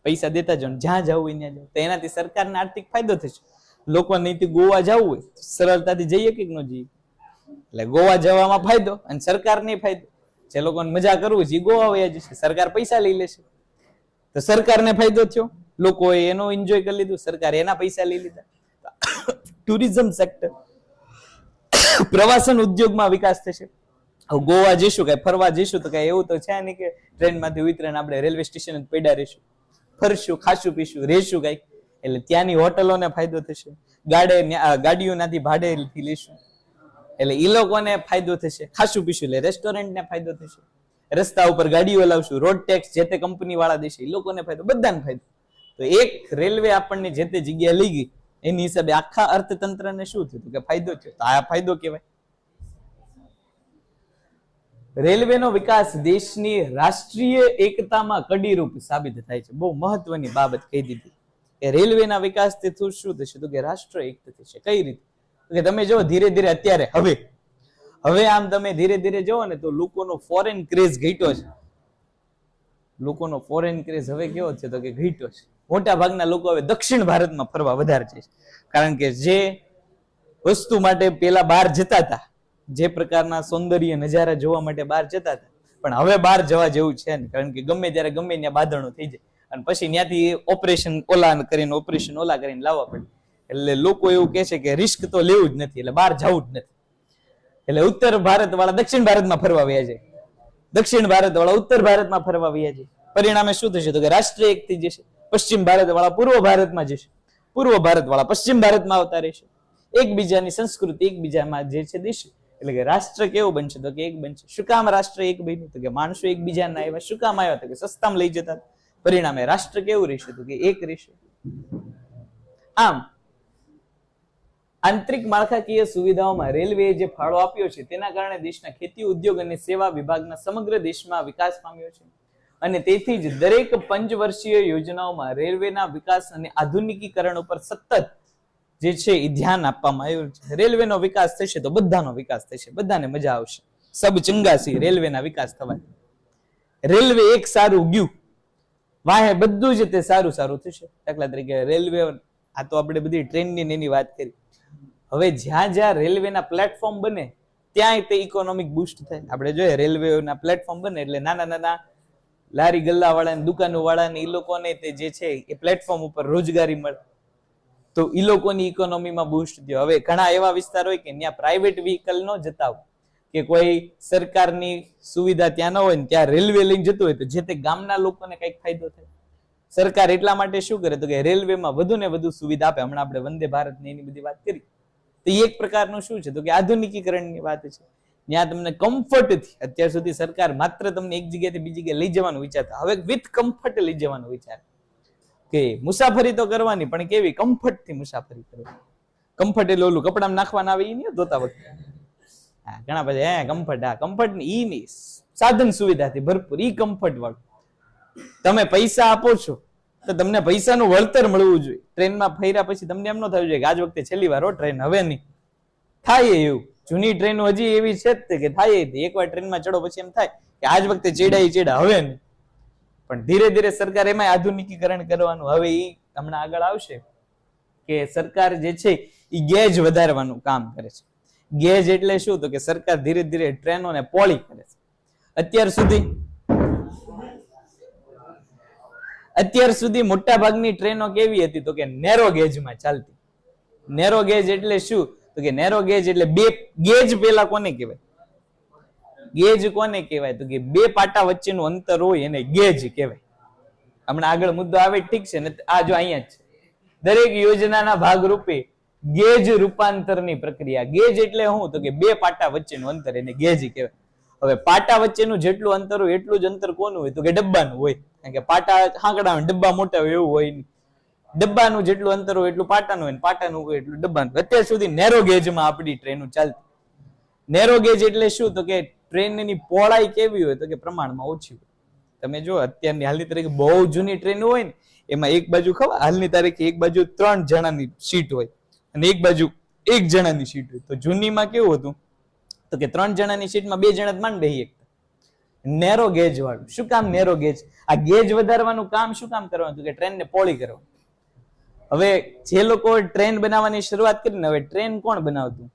પૈસા દેતા જાઓ, જ્યાં જવું હોય ત્યાં જાઓ. તો એનાથી સરકારને આર્થિક ફાયદો થશે. લોકો નહીં ગોવા જવું હોય સરળતાથી જઈએ કે ન જઈએ. એટલે ગોવા જવામાં ફાયદો અને સરકારને ફાયદો. જે લોકોને મજા કરવું છે ગોવા વયા જશે, સરકાર પૈસા લઈ લેશે. તો સરકારને ફાયદો થયો, લોકોએ એનો એન્જોય કરી લીધું, સરકારે એના પૈસા લઈ લીધા. ટુરિઝમ સેક્ટર, પ્રવાસન ઉદ્યોગમાં વિકાસ થશે. ગોવા જઈશું, કઈ ફરવા જઈશું તો કઈ એવું તો છે નહીં કે ટ્રેનમાંથી ઉતરીને આપણે રેલવે સ્ટેશન જ પડ્યા રહીશું. ફરશું, ખાશું, પીશું, રહેશું કઈક. એટલે ત્યાંની હોટલોને ફાયદો થશે, ગાડીઓનાથી ભાડેથી લઈશું એટલે એ લોકોને ફાયદો થશે. ખાશું પીશું એટલે રેસ્ટોરન્ટને ફાયદો થશે. રસ્તા ઉપર ગાડીઓ લાવશું, રોડ ટેક્સ જે તે કંપની વાળા દેશે એ લોકોને ફાયદો, બધાને ફાયદો. તો એક રેલવે આપણને જે તે જગ્યાએ લઈ ગઈ એની હિસાબે આખા અર્થતંત્રને શું થયું કે ફાયદો થયો. તો આ ફાયદો કહેવાય. રેલવેનો વિકાસ દેશની રાષ્ટ્રીય એકતામાં કડીરૂપ સાબિત થાય છે. બહુ મહત્વની બાબત કહી દીધી કે રેલવેના વિકાસથી શું થશે તો કે રાષ્ટ્ર એક થશે. કઈ રીતે? કે તમે જો ધીરે ધીરે અત્યારે હવે આમ તમે ધીરે ધીરે જોવો ને તો લોકોનો ફોરેન ક્રેઝ ઘટ્યો છે. લોકોનો ફોરેન ક્રેઝ હવે કેવો છે તો કે ઘટ્યો છે. મોટા ભાગના લોકો હવે દક્ષિણ ભારતમાં ફરવા વધારે છે. કારણ કે જે વસ્તુ માટે પેલા બહાર જતા હતા, જે પ્રકારના સૌંદર્ય નજારા જોવા માટે બહાર જતા હતા, પણ હવે બહાર જવા જેવું છે ને. કારણ કે ગમે ત્યારે ગમે ત્યાં બાંધણો થઈ જાય અને પછી ત્યાંથી ઓપરેશન ઓલા કરીને લાવવા પડે. એટલે લોકો એવું કે છે કે રિસ્ક તો લેવું જ નથી, એટલે બહાર જવું જ નથી. એટલે ઉત્તર ભારત વાળા દક્ષિણ ભારતમાં ફરવા વયા જાય, દક્ષિણ ભારત વાળા ઉત્તર ભારતમાં ફરવા વયા જાય. પરિણામે શું થશે તો કે રાષ્ટ્ર એક થઈ જશે. પશ્ચિમ ભારત વાળા પૂર્વ ભારતમાં જશે, પૂર્વ ભારત વાળા પશ્ચિમ ભારતમાં આવતા રહેશે. એકબીજાની સંસ્કૃતિ એકબીજામાં જે છે દેશે. એટલે કે રાષ્ટ્ર કેવું બનશે તો કે એક બનશે. શું કામ રાષ્ટ્ર એક બન્યું તો કે માણસો એકબીજાના આવ્યા. શું કામ આવ્યા તો કે સસ્તામાં લઈ જતા. પરિણામે રાષ્ટ્ર કેવું રહેશે તો કે એક રહેશે. આમ આંતરિક માળખાકીય સુવિધાઓમાં રેલવેએ જે ફાળો આપ્યો છે તેના કારણે દેશના ખેતી ઉદ્યોગ અને સેવા વિભાગના સમગ્ર દેશમાં વિકાસ પામ્યો છે. અને તેથી જ દરેક પંચવર્ષીય યોજનાઓમાં રેલવેના વિકાસ અને આધુનિકીકરણ ઉપર સતત જે છે એ ધ્યાન આપવામાં આવ્યું છે. રેલવેનો વિકાસ થશે તો બધાનો વિકાસ થશે, બધાને મજા આવશે. સબ ચંગાસી રેલવેના વિકાસ થવાય. રેલવે એક સારું ગયું વાહે બધું જ તે સારું થશે. દાખલા તરીકે રેલવે, આ તો આપણે બધી ટ્રેનની એની વાત કરી. હવે જ્યાં જ્યાં રેલવેના પ્લેટફોર્મ બને ત્યાં તે ઇકોનોમિક બૂસ્ટ થાય. આપણે જોઈએ રેલવેના પ્લેટફોર્મ બને એટલે નાના નાના લારી ગલ્લા વાળા, દુકાનો વાળા ને એ લોકોને તે જે છે એ પ્લેટફોર્મ ઉપર રોજગારી મળે તો એ લોકોની ઇકોનોમીમાં બૂસ્ટ થયો. હવે ઘણા એવા વિસ્તાર હોય કે ત્યાં પ્રાઇવેટ વ્હીકલ ન જતા હોય કે કોઈ સરકારની સુવિધા ત્યાં ન હોય ને ત્યાં રેલવે લઈને જતું હોય તો જે તે ગામના લોકોને કઈક ફાયદો થાય. સરકાર એટલા માટે શું કરે તો કે રેલવેમાં વધુ ને વધુ સુવિધા આપે. હમણાં આપણે વંદે ભારત ની એની બધી વાત કરી તો એક પ્રકારનું શું છે તો કે આધુનિકીકરણની વાત છે. ત્યાં તમને કમ્ફર્ટથી, અત્યાર સુધી સરકાર માત્ર તમને એક જગ્યાથી બીજી જગ્યાએ લઈ જવાનું વિચારતા, હવે વિથ કમ્ફર્ટ લઈ જવાનું વિચાર કે મુસાફરી તો કરવાની પણ કેવી કમ્ફર્ટથી મુસાફરી કરવાની. કમ્ફર્ટ એટલે ઓલું કપડામાં નાખવાના આવે એ નહીં ધોતા વખતે. હા ઘણા બધા કમ્ફર્ટ, હા કમ્ફર્ટ ને ઈ નહીં, સાધન સુવિધાથી ભરપૂર ઈ કમ્ફર્ટ વાળું. તમે પૈસા આપો છો તો તમને પૈસાનું વળતર મળવું જોઈએ. ટ્રેનમાં ફર્યા પછી તમને એમ ન થવું જોઈએ કે આજ વખતે છેલ્લી વાર ટ્રેન, હવે નહીં થાય એવું. જૂની ટ્રેનો હજી એવી છે જ કે થાય એકવાર ટ્રેનમાં ચડો પછી એમ થાય કે આજ વખતે ચેડા હવે નહીં. પણ ધીરે ધીરે સરકાર એમાં આધુનિકીકરણ કરવાનું, હવે એ હમણાં આગળ આવશે કે સરકાર જે છે એ ગેજ વધારવાનું કામ કરે છે. ગેજ એટલે શું તો કે સરકાર ધીરે ધીરે ટ્રેનોને પોળી કરે છે. અત્યાર સુધી મોટા ભાગની ટ્રેનો કેવી હતી તો કે નેરો ગેજમાં ચાલતી. નેરો ગેજ એટલે શું તો કે નેરો ગેજ એટલે બે ગેજ. પેલા કોને કહેવાય? ગેજ કોને કહેવાય તો કે બે પાટા વચ્ચેનું અંતર હોય એને ગેજ કહેવાય. હમણાં આગળ મુદ્દો આવે ઠીક છે ને, આ જો અહીંયા જ છે. દરેક યોજનાના ભાગરૂપે ગેજ રૂપાંતરની પ્રક્રિયા. ગેજ એટલે શું તો કે બે પાટા વચ્ચેનું અંતર, એને ગેજ કહેવાય. હવે પાટા વચ્ચેનું જેટલું અંતર હોય એટલું જ અંતર કોનું હોય તો કે ડબ્બાનું હોય. કારણ કે પાટા હાંકડા હોય, ડબ્બા મોટા હોય એવું હોય નહીં. ડબ્બાનું જેટલું અંતર હોય એટલું પાટાનું હોય, પાટાનું હોય એટલું ડબ્બાનું. અત્યાર સુધી નેરો ગેજમાં આપણી ટ્રેનો ચાલતી. નેરો ગેજ એટલે શું તો કે ટ્રેનની પહોળાઈ કેવી હોય તો કે પ્રમાણમાં ઓછી હોય. તમે જો અત્યારની હાલની તારીખે બહુ જૂની ટ્રેન હોય ને એમાં એક બાજુ ખબર હાલની તારીખે એક બાજુ 3 જણાની સીટ હોય અને એક બાજુ 1 જણાની સીટ હોય. તો જૂનીમાં કેવું હતું તો કે 3 જણાની સીટમાં 2 જણા જ માંડ બેહી શકતા. નેરો ગેજ વાળું. શું કામ નેરો ગેજ? આ ગેજ વધારવાનું કામ શું કામ કરવાનું હતું કે ટ્રેનને પોળી કરવાનું. હવે જે લોકો ટ્રેન બનાવવાની શરૂઆત કરીને હવે ટ્રેન કોણ બનાવતું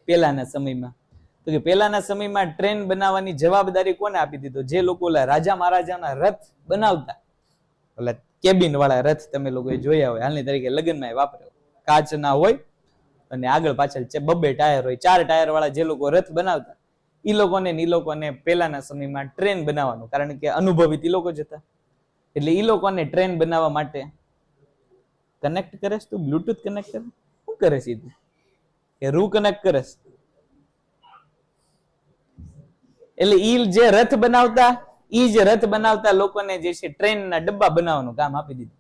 પેલાના સમયમાં? તો કે પેલાના સમયમાં ટ્રેન બનાવવાની જવાબદારી કોને આપી દીધો? જે લોકો રાજા મહારાજાના રથ બનાવતા, ઓલા કેબિન વાળા રથ તમે લોકોએ જોયા હોય, હાલની તારીખે લગ્નમાં વાપરે, કાચના હોય અને આગળ પાછળ 2 ટાયર હોય, 4 ટાયર વાળા જે લોકો રથ બનાવતા ઈ લોકોને પેલાના સમયમાં ટ્રેન બનાવવાનું, કારણ કે અનુભવી ઈ લોકો જ હતા. એટલે ઈ લોકોને ટ્રેન બનાવવા માટે કનેક્ટ કરે તું બ્લુટૂથ કનેક્ટ કરે શું કરે છે તું કે રૂ કનેક્ટ કરે? એટલે ઈ જે રથ બનાવતા લોકોને જે છે ટ્રેનના ડબ્બા બનાવવાનું કામ આપી દીધું.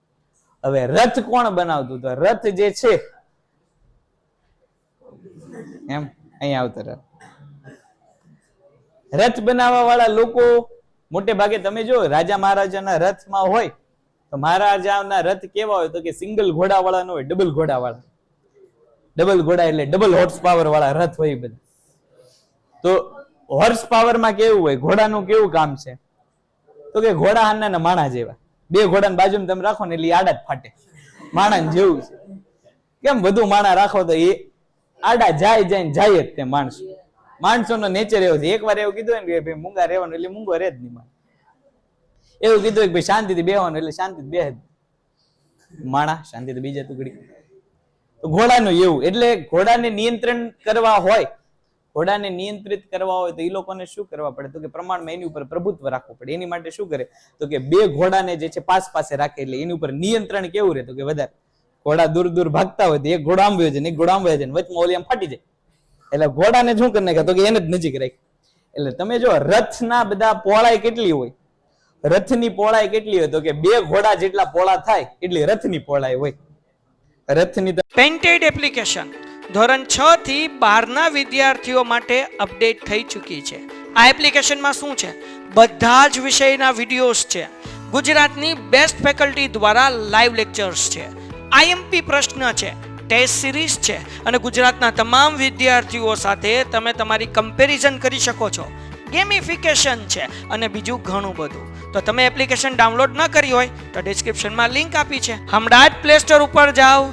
હવે રથ કોણ બનાવતું? તો રથ જે છે એમ અહીંયા આવતા રથ બનાવવા વાળા લોકો મોટે ભાગે તમે જો રાજા મહારાજાના રથમાં હોય તો મહારાજાના રથ કેવા હોય તો કે સિંગલ ઘોડા વાળા ન હોય, ડબલ ઘોડા વાળા. ડબલ ઘોડા એટલે ડબલ હોર્સ પાવર વાળા રથ હોય બધા. તો હોર્સ પાવર માં કેવું હોય, ઘોડાનું કેવું કામ છે તો કે ઘોડા હાના માણા જેવા. 2 ઘોડાની બાજુમાં તમે રાખો ને એટલે આડા જ ફાટે, માણા જેવું છે. કેમ વધુ માણા રાખો તો એ આડા જાય જ તે માણસોનો નેચર એવો છે. એકવાર એવું કીધું ને કે ભાઈ મૂંગા રહેવાનું એટલે મૂંગો રહે જ નહીં. એવું કીધું કે ભાઈ શાંતિથી બેહવાનું એટલે શાંતિથી બેહે જ માણા, શાંતિથી બીજા ટુકડી. તો ઘોડાનું એવું. એટલે ઘોડાને નિયંત્રણ કરવા હોય, ઘોડાને નિયંત્રિત કરવા હોય તો એ લોકોને શું કરવા પડે તો કે પ્રમાણમાં એની ઉપર પ્રભુત્વ રાખવું પડે. એની માટે શું કરે તો કે 2 ઘોડાને જે છે પાસે રાખે એટલે એની ઉપર નિયંત્રણ કેવું રહે તો કે વધારે. ઘોડા દૂર ભાગતા હોય તો એક ઘોડા આમ વયો જાય ને એક ઘોડા આમ વયો જાય, વચમાં ઓલી આમ ફાટી જાય. એટલે ઘોડાને શું કરી નાખે તો કે એને જ નજીક રાખે. એટલે તમે જો રથના બધા પહોળાઈ કેટલી હોય, રથની પહોળાઈ કેટલી હોય તો કે 2 ઘોડા જેટલા પહોળા થાય એટલી રથની પહોળાઈ હોય. રથની પેન્ટેડ એપ્લિકેશન ધોરણ 6 થી 12ના વિદ્યાર્થીઓ માટે અપડેટ થઈ ચૂકી છે. આ એપ્લિકેશનમાં શું છે? બધા જ વિષયના વિડીયોઝ છે, ગુજરાતની બેસ્ટ ફેકલ્ટી દ્વારા લાઈવ લેક્ચર્સ છે, આઈએમપી પ્રશ્ન છે, ટેસ્ટ સિરીઝ છે અને ગુજરાતના તમામ વિદ્યાર્થીઓ સાથે તમે તમારી કમ્પેરિઝન કરી શકો છો. ગેમિફિકેશન છે અને બીજું ઘણું બધું. તો તમે એપ્લિકેશન ડાઉનલોડ ન કરી હોય તો ડિસ્ક્રિપ્શનમાં લિંક આપી છે, હમણાં જ પ્લે સ્ટોર ઉપર જાઓ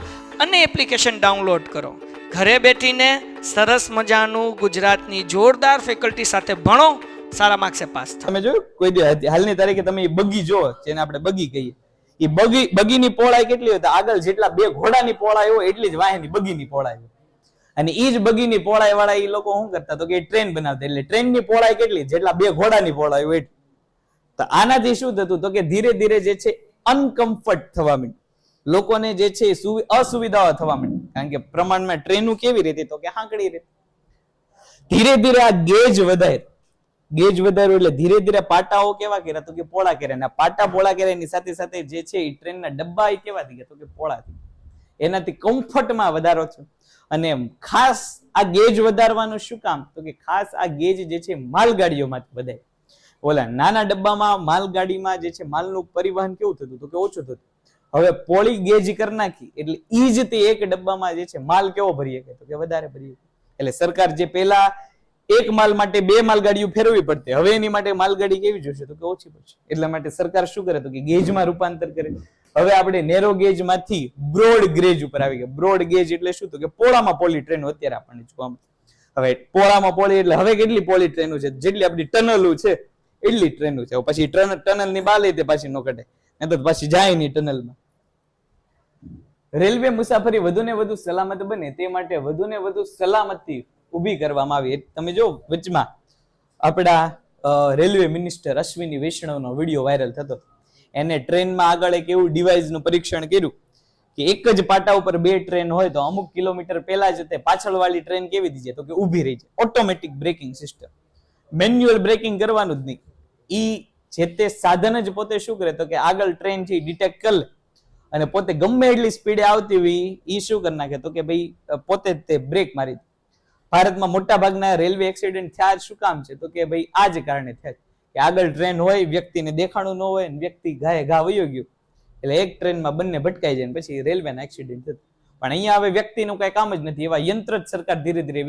અને એપ્લિકેશન ડાઉનલોડ કરો. ઘરે બેઠીને સરસ મજાનું ગુજરાતની જોરદાર ફેકલ્ટી સાથે ભણો, સારા માર્ક્સે પાસ થાઓ. તમે જોયું કોઈ દી હાલની તારીખે તમે બગી જો, જેને આપણે બગી કહીએ, એ બગીની પહોળાઈ કેટલી હોય તો આગળ જેટલા 2 ઘોડાની પહોળાઈ હોય એટલી જ વાહની બગીની પહોળાઈ હોય. અને એ જ બગીની પહોળાઈ વાળા એ લોકો શું કરતા તો કે ટ્રેન બનાવતા. એટલે ટ્રેનની પહોળાઈ કેટલી? જેટલા 2 ઘોડાની પહોળાઈ હોય. તો આનાથી શું થતું તો કે ધીરે ધીરે જે છે અનકમ્ફર્ટ થવા માંડ્યું, લોકોને જે છે અસુવિધાઓ થવા માંડી. કારણ કે પ્રમાણમાં ટ્રેનો કેવી રીતે તો કે હાંકડી રીતે. ધીરે ધીરે આ ગેજ વધારે, ગેજ વધાર્યું એટલે ધીરે ધીરે પાટાઓ કેવા કર્યા તો કે પોળા કર્યા. અને પાટા પોળા કર્યા એની સાથે સાથે જે છે એ ટ્રેનના ડબ્બા એ કેવા થઈ ગયા તો કે પોળા થઈ ગયા. એનાથી કમ્ફર્ટમાં વધારો છે. અને ખાસ આ ગેજ વધારવાનું શું કામ તો કે ખાસ આ ગેજ જે છે માલગાડીઓમાંથી વધારે. ઓલા નાના ડબ્બામાં માલગાડીમાં જે છે માલનું પરિવહન કેવું થતું તો કે ઓછું થતું. હવે પોળી ગેજ કરી નાખી એટલે ઈ જ તે એક ડબ્બામાં જે છે માલ કેવો ભરી શકે તો કે વધારે ભરી શકે. એટલે સરકાર જે પેલા એક માલ માટે 2 માલગાડીઓ ફેરવવી પડતી, હવે એની માટે માલગાડી કેવી જોશે તો કે ઓછી પડશે. એટલા માટે સરકાર શું કરે તો કે ગેજમાં રૂપાંતર કરે. હવે આપણે નેરો ગેજ માંથી બ્રોડ ગેજ ઉપર આવી ગયા. બ્રોડ ગેજ એટલે શું તો કે પોળામાં પોળી ટ્રેનો અત્યારે આપણને જોવા મળે. હવે પોળામાં પોળી એટલે હવે કેટલી પોળી ટ્રેનો છે? જેટલી આપણી ટનલો છે એટલી ટ્રેનો છે. પછી ટનલ ની બહાર લઈ તે પાછી નો કઢે, નહીં તો પાછી જાય નહીં ટનલમાં. રેલવે મુસાફરી વધુ ને વધુ સલામત બને તે માટે વધુ ને વધુ સલામતી ઊભી કરવામાં આવી. તમે જો વચમાં આપણા રેલવે મિનિસ્ટર અશ્વિની વૈષ્ણવનો વિડીયો વાયરલ થતો. એને ટ્રેનમાં આગળ એક એવું ડિવાઇસનું પરીક્ષણ કર્યું કે એક જ પાટા ઉપર 2 ટ્રેન હોય તો અમુક કિલોમીટર પહેલા જ તે પાછળવાળી ટ્રેન કેવી થઈ જાય તો કે ઊભી રહી જાય. Automatic braking system, manual braking કરવાનું જ નહીં. ઈ જે તે સાધન જ પોતે શું કરે તો કે આગળ ટ્રેન છે ડિટેક્ટ કરી લે અને પોતે ગમે એટલી સ્પીડે આવતી હોય ઈ શું કરી નાખે તો કે ભાઈ પોતે જ તે બ્રેક મારી દે. ભારતમાં મોટા ભાગના રેલવે એક્સિડન્ટ થયા શું કામ છે તો કે ભાઈ આ જ કારણે થયા કે આગળ ટ્રેન હોય, વ્યક્તિને દેખાણું ન હોય, વ્યક્તિ ઘાએ ઘા વયો ગયો, એટલે એક ટ્રેનમાં બંને ભટકાઈ જાય પછી રેલવેના એક્સિડન્ટ થતું. પણ અહીંયા હવે વ્યક્તિનું કઈ કામ જ નથી, એવા યંત્ર જ સરકાર ધીરે ધીરે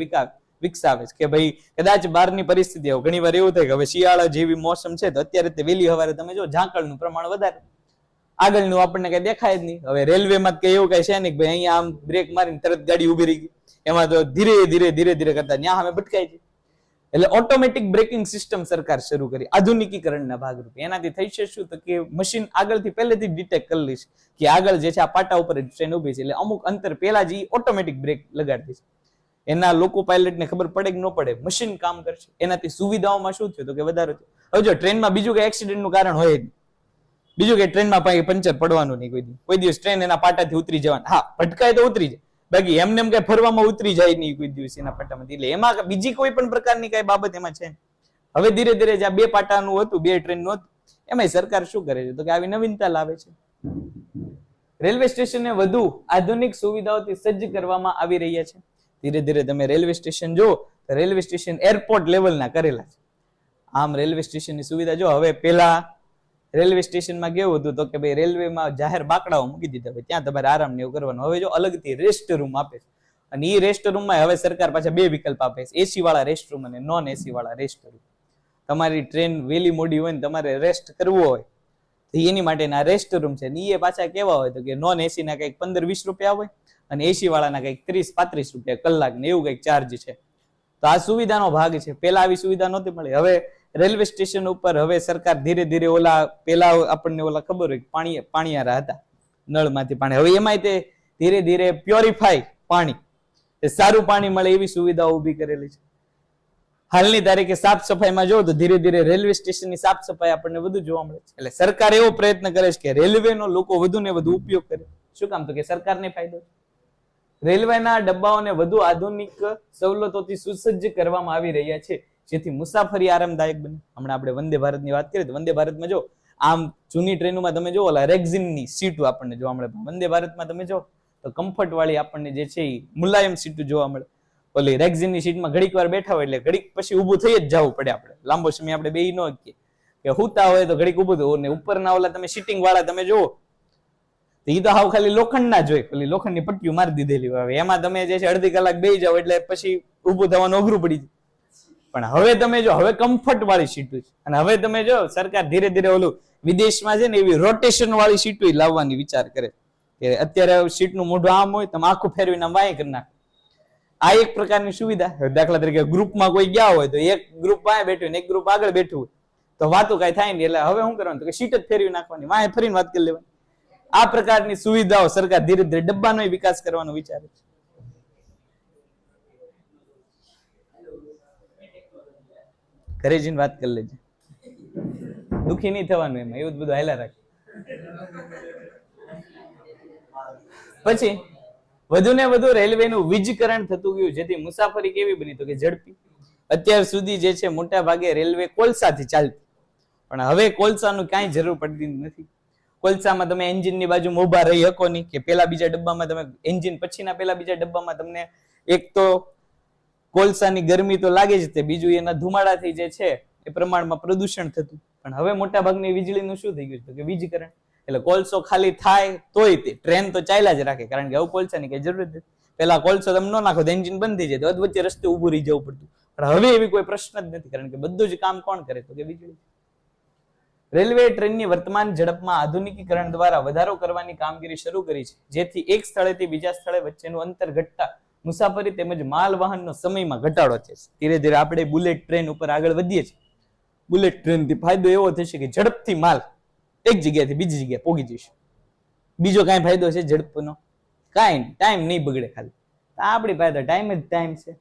વિકસાવે છે કે ભાઈ કદાચ બહારની પરિસ્થિતિ હોય, ઘણી વાર એવું થાય કે હવે શિયાળા જેવી મોસમ છે તો અત્યારે તે વહેલી સવારે તમે જો ઝાકળનું પ્રમાણ વધારે, આગળનું આપણને કઈ દેખાય જ નહીં. હવે રેલવેમાં કઈ એવું કઈ છે નહીં ભાઈ અહીંયા આમ બ્રેક મારીને તરત ગાડી ઉભી રહી ગઈ, એમાં તો ધીરે ધીરે ધીરે ધીરે કરતા ત્યાં અમે ભટકાય છે. એટલે ઓટોમેટિક બ્રેકિંગ સિસ્ટમ સરકાર શરૂ કરી આધુનિકીકરણના ભાગરૂપે. એનાથી થઈ છે શું તો કે મશીન આગળથી પહેલેથી ડિટેક્ટ કરી લઈશ કે આગળ જે છે આ પાટા ઉપર ટ્રેન ઉભી છે, એટલે અમુક અંતર પહેલા જ ઓટોમેટિક બ્રેક લગાડી દે. એના લોકો પાયલટને ખબર પડે કે ન પડે, મશીન કામ કરશે. એનાથી સુવિધાઓમાં શું થયું તો કે વધારો થયો. હવે જો ટ્રેનમાં બીજું કઈ એક્સિડન્ટનું કારણ હોય જ, બીજું કે ટ્રેનમાં પંચર પડવાનું નહીં, કોઈ દિવસ ટ્રેન એના પાટાથી ઉતરી જવાનું, હા ભટકાય તો ઉતરી જાય, બાકી એમને એમ કઈ ફરવામાં ઉતરી જાય નહીં કોઈ દિવસ એના પાટામાંથી. એટલે એમાં બીજી કોઈ પણ પ્રકારની કઈ બાબત એમાં છે. હવે ધીરે ધીરે જ્યાં બે પાટાનું હતું, બે ટ્રેનનું હતું, એમાં સરકાર શું કરે છે તો કે આવી નવીનતા લાવે છે. રેલવે સ્ટેશનને વધુ આધુનિક સુવિધાઓથી સજ્જ કરવામાં આવી રહ્યા છે. ધીરે ધીરે તમે રેલવે સ્ટેશન જો તો રેલવે સ્ટેશન એરપોર્ટ લેવલના કરેલા છે. આમ રેલવે સ્ટેશનની સુવિધા જો, હવે પેલા રેલવે સ્ટેશનમાં કેવું હતું તો કે ભાઈ રેલવેમાં જાહેર બાકડાઓ મૂકી દીધા હોય, ત્યાં તમારે આરામ ને એવું કરવાનું. હવે જો અલગથી રેસ્ટ રૂમ આપે છે, અને એ રેસ્ટ રૂમમાં હવે સરકાર પાછા બે વિકલ્પ આપે છે, એસી વાળા રેસ્ટ રૂમ અને નોન એસી વાળા રેસ્ટ રૂમ. તમારી ટ્રેન વેલી મોડી હોય ને તમારે રેસ્ટ કરવો હોય તો એની માટેના રેસ્ટ રૂમ છે. એ પાછા કેવા હોય તો કે નોન એસી ના કંઈક 15-20 રૂપિયા હોય અને એસી વાળાના કંઈક 30-35 રૂપિયા કલાક ને એવું કંઈક ચાર્જ છે. તો આ સુવિધાનો ભાગ છે. પેલા આવી સુવિધા નહોતી મળી. હવે રેલવે સ્ટેશન ઉપર હવે સરકાર ધીરે ધીરે ઓલા પેલા આપણને ઓલા ખબર હોય પાણીયારા હતા નળમાંથી પાણી, હવે એમાંય તે ધીરે ધીરે પ્યોરિફાઈ પાણી, સારું પાણી મળે એવી સુવિધાઓ ઊભી કરેલી છે. હાલની તારીખે સાફ સફાઈમાં જો તો ધીરે ધીરે રેલવે સ્ટેશનની સાફ સફાઈ આપણને વધુ જોવા મળે છે. એટલે સરકાર એવો પ્રયત્ન કરે છે કે રેલવેનો લોકો વધુ ને વધુ ઉપયોગ કરે. શું કામ તો કે સરકારને ફાયદો છે. રેલવેના ડબ્બાઓને વધુ આધુનિક સવલતોથી સુસજ્જ કરવામાં આવી રહ્યા છે, જેથી મુસાફરી આરામદાયક બને. હમણાં આપણે વંદે ભારતની વાત કરીએ તો વંદે ભારતમાં જો આમ જૂની ટ્રેનોમાં તમે જો ઓલા રેક્ઝિનની સીટો આપણને જોવા મળે, વંદે ભારતમાં તમે જો તો કમ્ફર્ટ વાળી આપણને જે છે એ મુલાયમ સીટો જોવા મળે. ઓલી રેક્ઝિનની સીટમાં ઘડીક વાર બેઠા હોય એટલે ઘડીક પછી ઊભું થઈ જ જવું પડે. આપણે લાંબો સમય આપણે બેહી ન શકીએ, કે હુતા હોય તો ઘડીક ઊભું થવું. ને ઉપરના ઓલા તમે સીટિંગ વાળા તમે જુઓ તો એ તો હાવ ખાલી લોખંડના જ હોય, પેલી લોખંડની પટ્ટીઓ મારી દીધેલી હોય. એમાં તમે જે છે અડધી કલાક બેહી જાવ એટલે પછી ઊભું થવાનું અઘરું પડી જાય. પણ હવે તમે જો હવે કમ્ફર્ટ વાળી સીટો છે, અને હવે તમે જો સરકાર ધીરે ધીરે ઓલું વિદેશમાં છે ને એવી રોટેશન વાળી સીટો લાવવાની વિચાર કરે કે અત્યારે સીટનું મોઢું આમ હોય તમે આખું ફેરવીને આમ વાય કરી નાખો. આ એક પ્રકારની સુવિધા. દાખલા તરીકે ગ્રુપમાં કોઈ ગયા હોય તો એક ગ્રુપ વાય બેઠું ને એક ગ્રુપ આગળ બેઠું હોય તો વાતો કઈ થાય નહીં. એટલે હવે શું કરવાનું તો કે સીટ જ ફેરવી નાખવાની, વાય ફરીને વાત કરી લેવાની. આ પ્રકારની સુવિધાઓ સરકાર ધીરે ધીરે ડબ્બાનો વિકાસ કરવાનો વિચારે છે. ઘરે જઈને વાત કરી લેજે, દુખી નહીં થવાનું એમાં, એવું બધું હાલ્યા રાખે. પછી વધુ ને વધુ રેલવેનું વીજકરણ થતું ગયું, જેથી મુસાફરી કેવી બની તો કે ઝડપી. અત્યાર સુધી જે છે મોટા ભાગે રેલવે કોલસાથી ચાલતી, પણ હવે કોલસાનું કાંઈ જરૂર પડતી નથી. કોલસામાં તમે એન્જિનની બાજુ ઉભા રહી શકો નહીં, કે પેલા બીજા ડબ્બામાં તમે એન્જિન પછીના પેલા બીજા ડબ્બામાં તમને એક તો કોલસાની ગરમી તો લાગે જ, તે બીજું એના ધુમાડાથી જે છે એ પ્રમાણમાં પ્રદૂષણ થતું. પણ હવે મોટા ભાગની વીજળીનું શું થઈ ગયું કે વીજકરણ. એટલે કોલસો ખાલી થાય તોય તે ટ્રેન તો ચાલ્યા જ રાખે, કારણ કે હવે કોલસાની કઈ જરૂર નથી. પેલા કોલસો તમે ન નાખો તો એન્જિન બંધ થઈ જાય, તો વચ્ચે રસ્તે ઉભું રહી જવું પડતું. પણ હવે એવી કોઈ પ્રશ્ન જ નથી, કારણ કે બધું જ કામ કોણ કરે તો કે વીજળી. રેલવે ટ્રેનની વર્તમાન ઝડપમાં આધુનિકીકરણ દ્વારા વધારો કરવાની કામગીરી શરૂ કરી છે, જેથી એક સ્થળેથી બીજા સ્થળે વચ્ચેનું અંતર ઘટતા મુસાફરી તેમજ માલ વાહનનો સમયમાં ઘટાડો છે. ધીરે ધીરે આપણે બુલેટ ટ્રેન ઉપર આગળ વધીએ છીએ. બુલેટ ટ્રેનથી ફાયદો એવો થશે કે ઝડપથી માલ એક જગ્યાથી બીજી જગ્યાએ પહોંચી જશે. બીજો કાંઈ ફાયદો છે ઝડપનો? કાંઈ નહીં, ટાઈમ નહીં બગડે. ખાલી આપણી પાસે ટાઈમ જ ટાઈમ છે.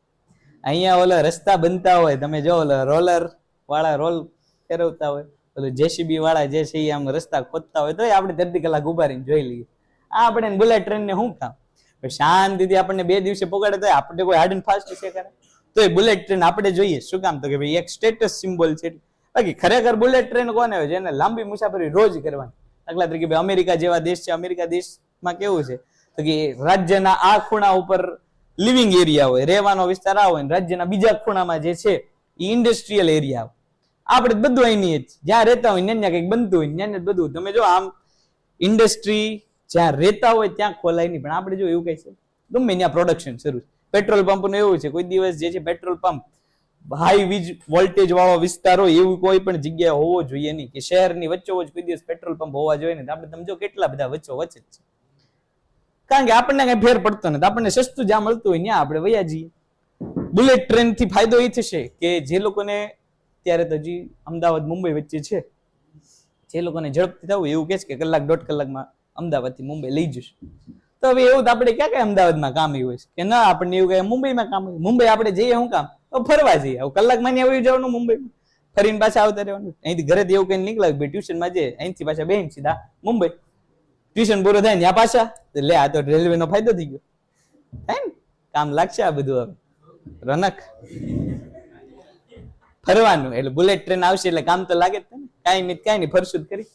અહીંયા ઓલા રસ્તા બનતા હોય, તમે જો ઓલા રોલર વાળા રોલ ફેરવતા હોય, ઓલું જેસીબી વાળા જે છે એ આમ રસ્તા ખોદતા હોય, તો આપણે 30 કલાક ઉભા રહીને જોઈ લઈએ. આ આપણે બુલેટ ટ્રેન ને શું કામ? શાંતિથી આપણને 2 દિવસે પગાડે તો આપણે કોઈ હાર્ડ એન્ડ ફાસ્ટ છે કરે તો એ બુલેટ ટ્રેન આપણે જોઈએ. શું કામ તો કે ભાઈ એક સ્ટેટસ સિમ્બોલ છે. બાકી ખરેખર બુલેટ ટ્રેન કોને હોય? જેને લાંબી મુસાફરી રોજ કરવાની. દાખલા તરીકે ભાઈ અમેરિકા જેવા દેશ છે, અમેરિકા દેશમાં કેવું છે તો કે રાજ્યના આ ખૂણા ઉપર લિવિંગ એરિયા હોય, રહેવાનો વિસ્તાર આ હોય, રાજ્યના બીજા ખૂણામાં જે છે એ ઇન્ડસ્ટ્રીયલ એરિયા હોય. આપણે બધું અહીંની જ જ્યાં રહેતા હોય ત્યાં કંઈક બનતું હોય ત્યાં જ બધું. તમે જો આમ ઇન્ડસ્ટ્રી જ્યાં રહેતા હોય ત્યાં ખોલાય નહીં, પણ આપણે જો એવું કઈ છે ગમે ત્યાં પ્રોડક્શન શરૂ. પેટ્રોલ પંપ નું એવું છે, કોઈ દિવસ જે છે પેટ્રોલ પંપ હાઈ વીજ વોલ્ટેજ વાળો વિસ્તાર હોય એવું કોઈ પણ જગ્યાએ હોવો જોઈએ નહીં, કે શહેરની વચ્ચોવચ કોઈ દિવસ પેટ્રોલ પંપ હોવા જોઈએ નહીં. આપણે તમે જો કેટલા બધા વચ્ચોવચ જ છે, કારણ કે આપણને કઈ ફેર પડતો નથી. આપણને સસ્તું જ્યાં મળતું હોય ત્યાં આપણે વયા જઈએ. બુલેટ ટ્રેન થી ફાયદો એ થશે કે જે લોકોને ત્યારે તો હજી અમદાવાદ મુંબઈ વચ્ચે છે, જે લોકોને ઝડપથી થવું એવું કે છે કે કલાક 1.5 કલાકમાં અમદાવાદ થી મુંબઈ લઈ જશે. તો હવે એવું તો આપણે ક્યાં કઈ અમદાવાદમાં કામ એવું હોય કે ના, આપણને એવું કઈ મુંબઈમાં કામ હોય. મુંબઈ આપણે જઈએ શું કામ? તો ફરવા જઈએ. કલાકમાં આવી જવાનું મુંબઈમાં, ફરીને પાછા આવતા રહેવાનું. અહીંથી ઘરેથી એવું કઈ નીકળે ટ્યુશનમાં જઈએ, અહીંથી પાછા બેન સીધા મુંબઈ, ટ્યુશન પૂરો થાય ત્યાં પાછા. લે આ તો રેલવે નો ફાયદો થઈ ગયો, હે ને? કામ લાગશે આ બધું. હવે રનક ફરવાનું એટલે બુલેટ ટ્રેન આવશે એટલે કામ તો લાગે જ ને. કાંઈ નહીં ફરશું કરી.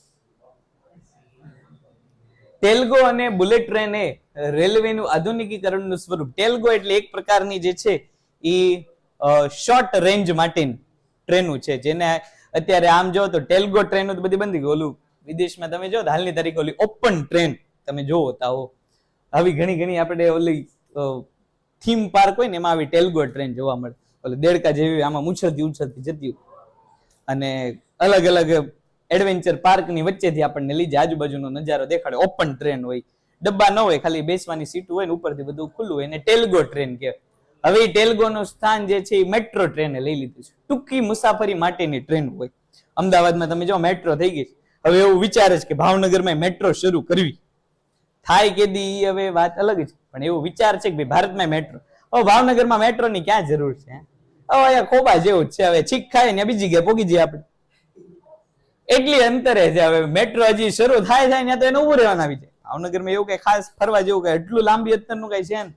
ટેલગો અને બુલેટ ટ્રેન એ રેલવેનું આધુનિકીકરણનું સ્વરૂપ. ટેલગો એટલે એક પ્રકારની જે છે એ શોર્ટ રેન્જ માટેની ટ્રેનો છે, જેને અત્યારે આમ જો તો ટેલગો ટ્રેનો તો બધી બંધ ગઈ. ઓલું વિદેશમાં તમે જો હાલની તારીખે ઓલી ઓપન ટ્રેન તમે જોવો તો આવી ઘણી આપણે ઓલી થીમ પાર્ક હોય ને એમાં આવી ટેલગો ટ્રેન જોવા મળે. ઓલી દેડકા જેવી આમાં ઉછળતી જતી હોય, અને અલગ અલગ એડવેન્ચર પાર્ક ની વચ્ચેથી આપણને લઈ જાય, આજુબાજુનો નજારો દેખાડે. ઓપન ટ્રેન હોય, ડબ્બા ન હોય, ખાલી બેસવાની સીટ હોય ને ઉપરથી બધું ખુલ્લું હોય, એને ટેલગો ટ્રેન કહેવાય. હવે એ ટેલગો નું સ્થાન જે છે એ મેટ્રો ટ્રેને લઈ લીધું છે. ટૂંકી મુસાફરી માટેની ટ્રેન હોય. અમદાવાદમાં તમે જો મેટ્રો થઈ ગઈ. હવે એવું વિચારે છે કે ભાવનગરમાં મેટ્રો શરૂ કરવી થાય કે દી, હવે વાત અલગ છે, પણ એવું વિચાર છે કે ભાઈ ભારતમાં મેટ્રો. હવે ભાવનગરમાં મેટ્રો ની ક્યાં જરૂર છે? હવે અહીંયા ખોબા જેવું જ છે. હવે છીક ખાય ને બીજી જગ્યાએ પોગી જઈએ આપણે, એટલી અંતરે છે. હવે મેટ્રો હજી શરૂ થાય ત્યાં તો એને ઉભું રહેવાનું આવી જાય. ભાવનગરમાં એવું કઈ ખાસ ફરવા જેવું કઈ એટલું લાંબી અંતરનું કઈ છે ને.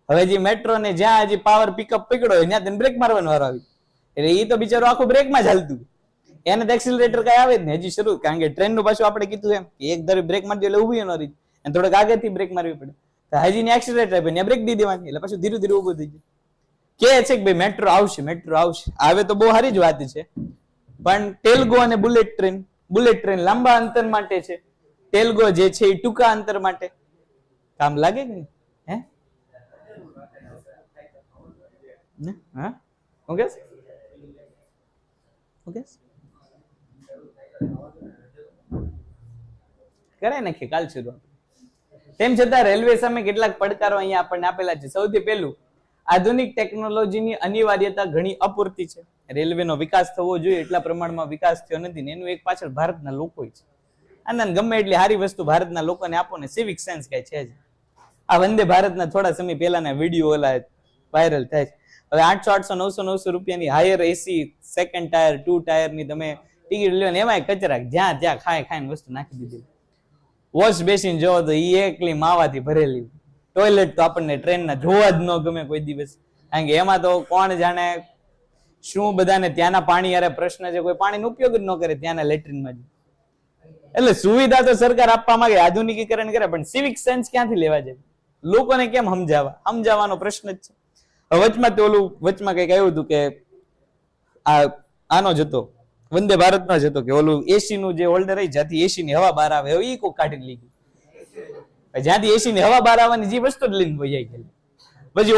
હવે જે મેટ્રો ને જ્યાં હજી પાવર પિકઅપ પકડ્યો ત્યાં તેને બ્રેક મારવાનો વારો આવી, એટલે એ તો બિચારો આખું બ્રેકમાં જ હાલતું, એને તો એક્સિલરેટર કઈ આવે જ ને હજી શરૂ. કારણ કે ટ્રેન નું પાછું આપણે કીધું એમ કે એક ધારી બ્રેક મારી દે એટલે ઉભી ન રહી, અને થોડોક આગળથી બ્રેક મારવી પડે. તો હજી ને એક્સિલરેટર આપે ત્યાં બ્રેક દી દેવાની, એટલે પાછું ધીરે ધીરે ઉભું થઈ જાય. કે છે કે ભાઈ મેટ્રો આવશે, મેટ્રો આવશે. આવે તો બહુ સારી જ વાત છે, પણ ટેલગો અને બુલેટ ટ્રેન લાંબા અંતર માટે છે, ટેલગો જે છે એ ટૂંકા અંતર માટે. કામ લાગે કે હે? હા ઓકે ઓકે કરાય નાખીએ કાલ શરૂ. તેમ છતાં રેલવે સામે કેટલાક પડકારો અહીંયા આપણને આપેલા છે. સૌથી પહેલું, આધુનિક ટેકનોલોજીની અનિવાર્યતા ઘણી અપૂરતી છે. રેલવેનો વિકાસ થવો જોઈએ એટલા પ્રમાણમાં વિકાસ થયો નથી, ને એનું એક પાછળ ભારતના લોકો છે. આનંદ ગમે એટલી સારી વસ્તુ ભારતના લોકોને આપો ને, સિવિક સેન્સ કઈ છે જ. આ વંદે ભારતના થોડા સમય પહેલાના વિડીયો ઓલા વાયરલ થાય છે. હવે 800, 800, 900 રૂપિયાની higher AC second tier 2 tier ની તમે ટિકિટ લ્યો ને એમાંય કચરા, જ્યાં ત્યાં ખાઈને વસ્તુ નાખી દીધી. વોશ બેસીને જોવો તો એ એકલી માવાથી ભરેલી. ટોયલેટ તો આપણને ટ્રેનના જોવા જ ન ગમે કોઈ દિવસ, કારણ કે એમાં તો કોણ જાણે શું બધાને ત્યાંના પાણી યારે પ્રશ્ન છે, કોઈ પાણીનો ઉપયોગ જ ન કરે ત્યાંના લેટ્રિનમાં. એટલે સુવિધા તો સરકાર આપવા માંગે, આધુનિકીકરણ કરે, પણ સિવિક સેન્સ ક્યાંથી લેવા જાય? લોકોને કેમ સમજાવવાનો પ્રશ્ન જ છે. વચમાં તો વચમાં કઈક આવ્યું હતું કે આનો જ હતો, વંદે ભારતનો જ હતો, કે ઓલું એસી નું જે હોલ્ડર હોય જ્યાંથી એસી ની હવા બહાર આવે એ કોઈ કાઢી લઈ ગયું. જ્યાંથી એસી ની હવા બહાર આવવાની જે વસ્તુ જ લઈને વહી ગઈ. પછી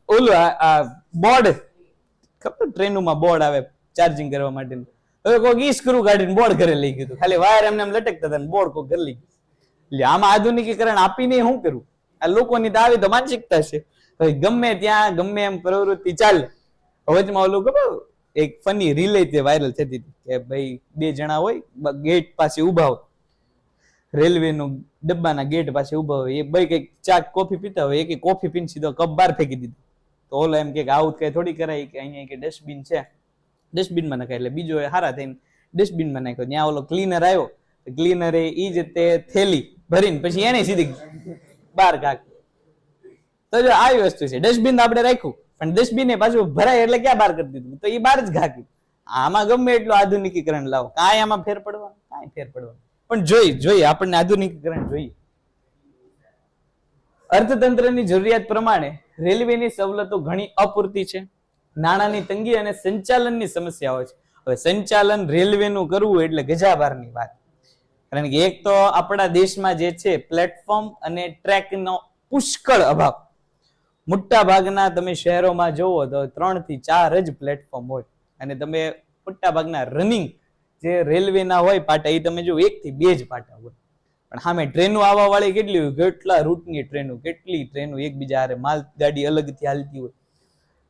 ઓલું આ બોર્ડ, ખબર ટ્રેનોમાં બોર્ડ આવે ચાર્જિંગ કરવા માટેનું, હવે કોઈ ઈ સ્ક્રૂ કાઢીને બોર્ડ ઘરે લઈ ગયું. ખાલી વાયર એમને લટકતા હતા, બોર્ડ કોઈ ઘરે લઈ ગયું. એટલે આમાં આધુનિકીકરણ આપીને શું કરવું? આ લોકોની તો આવી તો માનસિકતા છે, ગમે ત્યાં ગમે એમ પ્રવૃત્તિ ચાલે. વચમાં ઓલું ખબર એક ફની રિલે તે વાયરલ થતી હતી કે ભાઈ 2 જણા હોય ગેટ પાસે ઉભા હોય, રેલવે નું ડબ્બાના ગેટ પાસે ઉભા હોય, એ ભાઈ કઈક ચા કોફી પીતા હોય, એક કોફી પીને સીધો કપ બહાર ફેંકી દીધો. તો ઓલો એમ કે આવું કઈ થોડી કરાય, કે અહીંયા કે ડસ્ટબિન છે, ડસ્ટબિનમાં નાખાય. એટલે બીજો હારા થઈને ડસ્ટબિનમાં નાખ્યો. ત્યાં ઓલો ક્લીનર આવ્યો, ક્લીનરે ઈ જ તે થેલી ભરીને પછી એને સીધી બહાર કાઢી. તો જો આવી વસ્તુ છે, ડસ્ટબિન આપણે રાખ્યું પણ ડસ્ટબિન એ પાછું ભરાય એટલે ક્યાં બહાર કરી દીધું, તો એ બહાર જ ઘાકી. આમાં ગમે એટલું આધુનિકીકરણ લાવો, કાંઈ આમાં ફેર પડવાનું, કાંઈ ફેર પડવાનું. પણ જોઈએ આપણને આધુનિકીકરણ જોઈએ. અર્થતંત્રની જરૂરિયાત પ્રમાણે રેલવેની સવલતો ઘણી અપૂરતી છે. નાણાંની તંગી અને સંચાલનની સમસ્યાઓ છે. હવે સંચાલન રેલવેનું કરવું એટલે ગજાભારની વાત, કારણ કે એક તો આપણા દેશમાં જે છે પ્લેટફોર્મ અને ટ્રેકનો પુષ્કળ અભાવ. મોટા ભાગના તમે શહેરોમાં જોવો તો 3 થી 4 જ પ્લેટફોર્મ હોય, અને તમે મોટા ભાગના રનિંગ જે રેલવેના હોય પાટા એ તમે જો 1 થી 2 જ પાટા હોય. પણ સામે ટ્રેનો આવવા વાળી કેટલી હોય, કેટલા રૂટની ટ્રેનો, કેટલી ટ્રેનો એકબીજા હારે, માલ ગાડી અલગથી હાલતી હોય,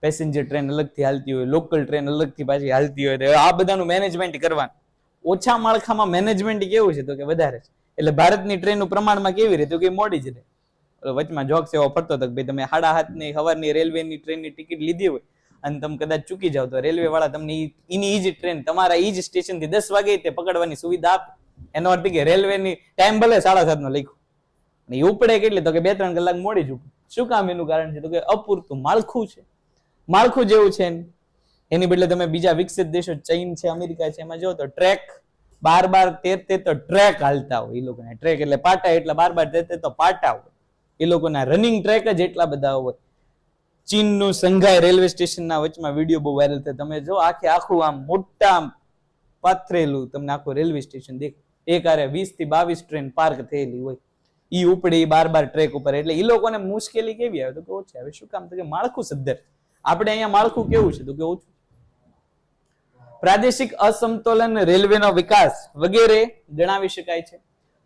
પેસેન્જર ટ્રેન અલગથી હાલતી હોય, લોકલ ટ્રેન અલગથી પાછી હાલતી હોય. આ બધાનું મેનેજમેન્ટ કરવાનું. ઓછા માળખામાં મેનેજમેન્ટ કેવું છે તો કે વધારે છે. એટલે ભારતની ટ્રેનનું પ્રમાણમાં કેવી રીતે તો કે મોડી જ રહે. વચમાં જોક્સ એવો ફરતો હતો કે ભાઈ તમે 7:30 ની સવારની રેલવેની ટ્રેનની ટિકિટ લીધી હોય અને તમે કદાચ ચૂકી જાવ તો રેલવે વાળા તમને એની ઈ જ ટ્રેન તમારા ઈ જ સ્ટેશન થી 10 વાગે તે પકડવાની સુવિધા આપે. એનો અર્થ કે રેલવેની ટાઈમ ભલે 7:30 નો લખ્યો, એ ઉપડે કેટલી તો કે 2-3 કલાક મોડી જ ઉપડે. શું કામ? એનું કારણ છે તો કે અપૂરતું માળખું છે. માળખું જેવું છે એની બદલે તમે બીજા વિકસિત દેશો ચીન છે, અમેરિકા છે, એમાં જો તો ટ્રેક 12-13 તો ટ્રેક હાલતા હોય. એ લોકોના ટ્રેક એટલે પાટા, એટલા 12-13 તો પાટા હોય. એ લોકોના રનિંગ ટ્રેક જ એટલા બધા હોય. ચીનનું સંઘાઈ રેલવે સ્ટેશનના વચમાં વિડીયો બહુ વાયરલ થાય, તમે જો આખું આમ મોટા પાથરેલું તમને આખું રેલવે સ્ટેશન દેખ. એક આરે 20 થી 22 ટ્રેન પાર્ક થયેલી હોય, ઈ ઉપડે 12 ટ્રેક ઉપર. એટલે એ લોકોને મુશ્કેલી કેવી આવે તો કે ઓછી આવે. શું કામ? તો કે માળખું સદ્ધર. આપણે અહીંયા માળખું કેવું છે તો કે ઓછું. પ્રાદેશિક અસમતોલન, રેલવેનો વિકાસ વગેરે જણાવી શકાય છે.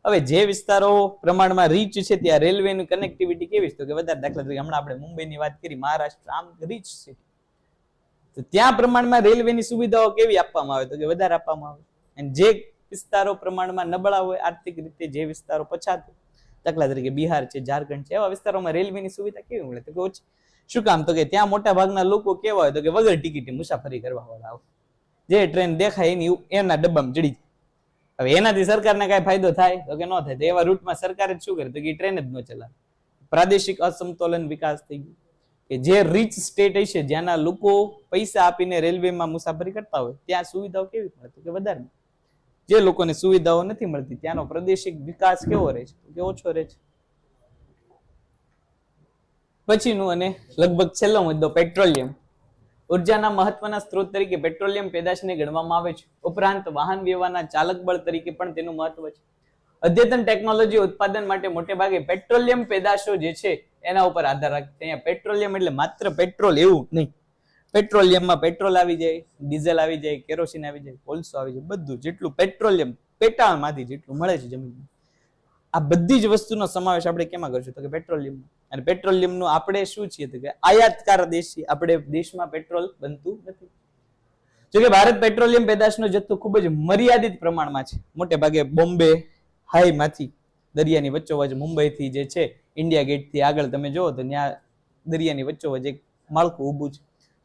હવે જે વિસ્તારો પ્રમાણમાં રીચ છે ત્યાં રેલવેની કનેક્ટિવિટી કેવી છે તો કે વધારે. દાખલા તરીકે હમણાં આપણે મુંબઈની વાત કરી, મહારાષ્ટ્ર આમ રીચ છે તો ત્યાં પ્રમાણમાં રેલવેની સુવિધાઓ કેવી આપવામાં આવે તો કે વધારે આપવામાં આવે. અને જે વિસ્તારો પ્રમાણમાં નબળા હોય આર્થિક રીતે, જે વિસ્તારો પછાત, દાખલા તરીકે બિહાર છે, ઝારખંડ છે, એવા વિસ્તારોમાં રેલવેની સુવિધા કેવી મળે તો કે ઓછી. શું કામ? તો કે ત્યાં મોટા ભાગના લોકો કેવા હોય તો કે વગર ટિકિટે મુસાફરી કરવા વાળા હોય. જે ટ્રેન દેખાય એના ડબ્બામાં ચડી જાય. હવે એનાથી સરકારને કઈ ફાયદો થાય તો કે ન થાય. તો એવા રૂટમાં સરકારે શું કરે તો કે ટ્રેન જ ન ચલાવે. પ્રાદેશિક અસમતોલન વિકાસ થઈ ગયું કે જે રીચ સ્ટેટ હશે, જ્યાંના લોકો પૈસા આપીને રેલવેમાં મુસાફરી કરતા હોય ત્યાં સુવિધાઓ કેવી મળે તો કે વધારે. જે લોકોને સુવિધાઓ નથી મળતી ત્યાંનો પ્રાદેશિક વિકાસ કેવો રહે છે તો કે ઓછો રહે છે. પછીનું અને લગભગ છેલ્લો મુદ્દો, પેટ્રોલિયમ. ઉર્જાના મહત્વના સ્ત્રોત તરીકે પેટ્રોલિયમ પેદાશને ગણવામાં આવે છે. ઉપરાંત વાહન વ્યવહારના ચાલક બળ તરીકે પણ તેનું મહત્વ છે. અદ્યતન ટેકનોલોજી ઉત્પાદન માટે મોટે ભાગે પેટ્રોલિયમ પેદાશો જે છે એના ઉપર આધાર રાખે છે. અહીંયા પેટ્રોલિયમ એટલે માત્ર પેટ્રોલ એવું નહીં. પેટ્રોલિયમમાં પેટ્રોલ આવી જાય, ડીઝલ આવી જાય, કેરોસીન આવી જાય, કોલસો આવી જાય, બધું જેટલું પેટ્રોલિયમ પેટાળમાંથી જેટલું મળે છે જમીનમાં, આ બધી જ વસ્તુનો સમાવેશ આપણે કેમાં કરશું તો કે પેટ્રોલિયમ. અને પેટ્રોલિયમનું આપણે શું છીએ તો કે આયાતકાર દેશ છીએ. આપણે દેશમાં પેટ્રોલ બનતું નથી. જો કે ભારત પેટ્રોલિયમ પેદાશનો જથ્થો ખૂબ જ મર્યાદિત પ્રમાણમાં છે. મોટે ભાગે બોમ્બે હાઈમાંથી દરિયાની વચ્ચોવચ મુંબઈથી જે છે ઇન્ડિયા ગેટથી આગળ તમે જોવો તો ત્યાં દરિયાની વચ્ચોવચ એક માળખું ઊભું છે.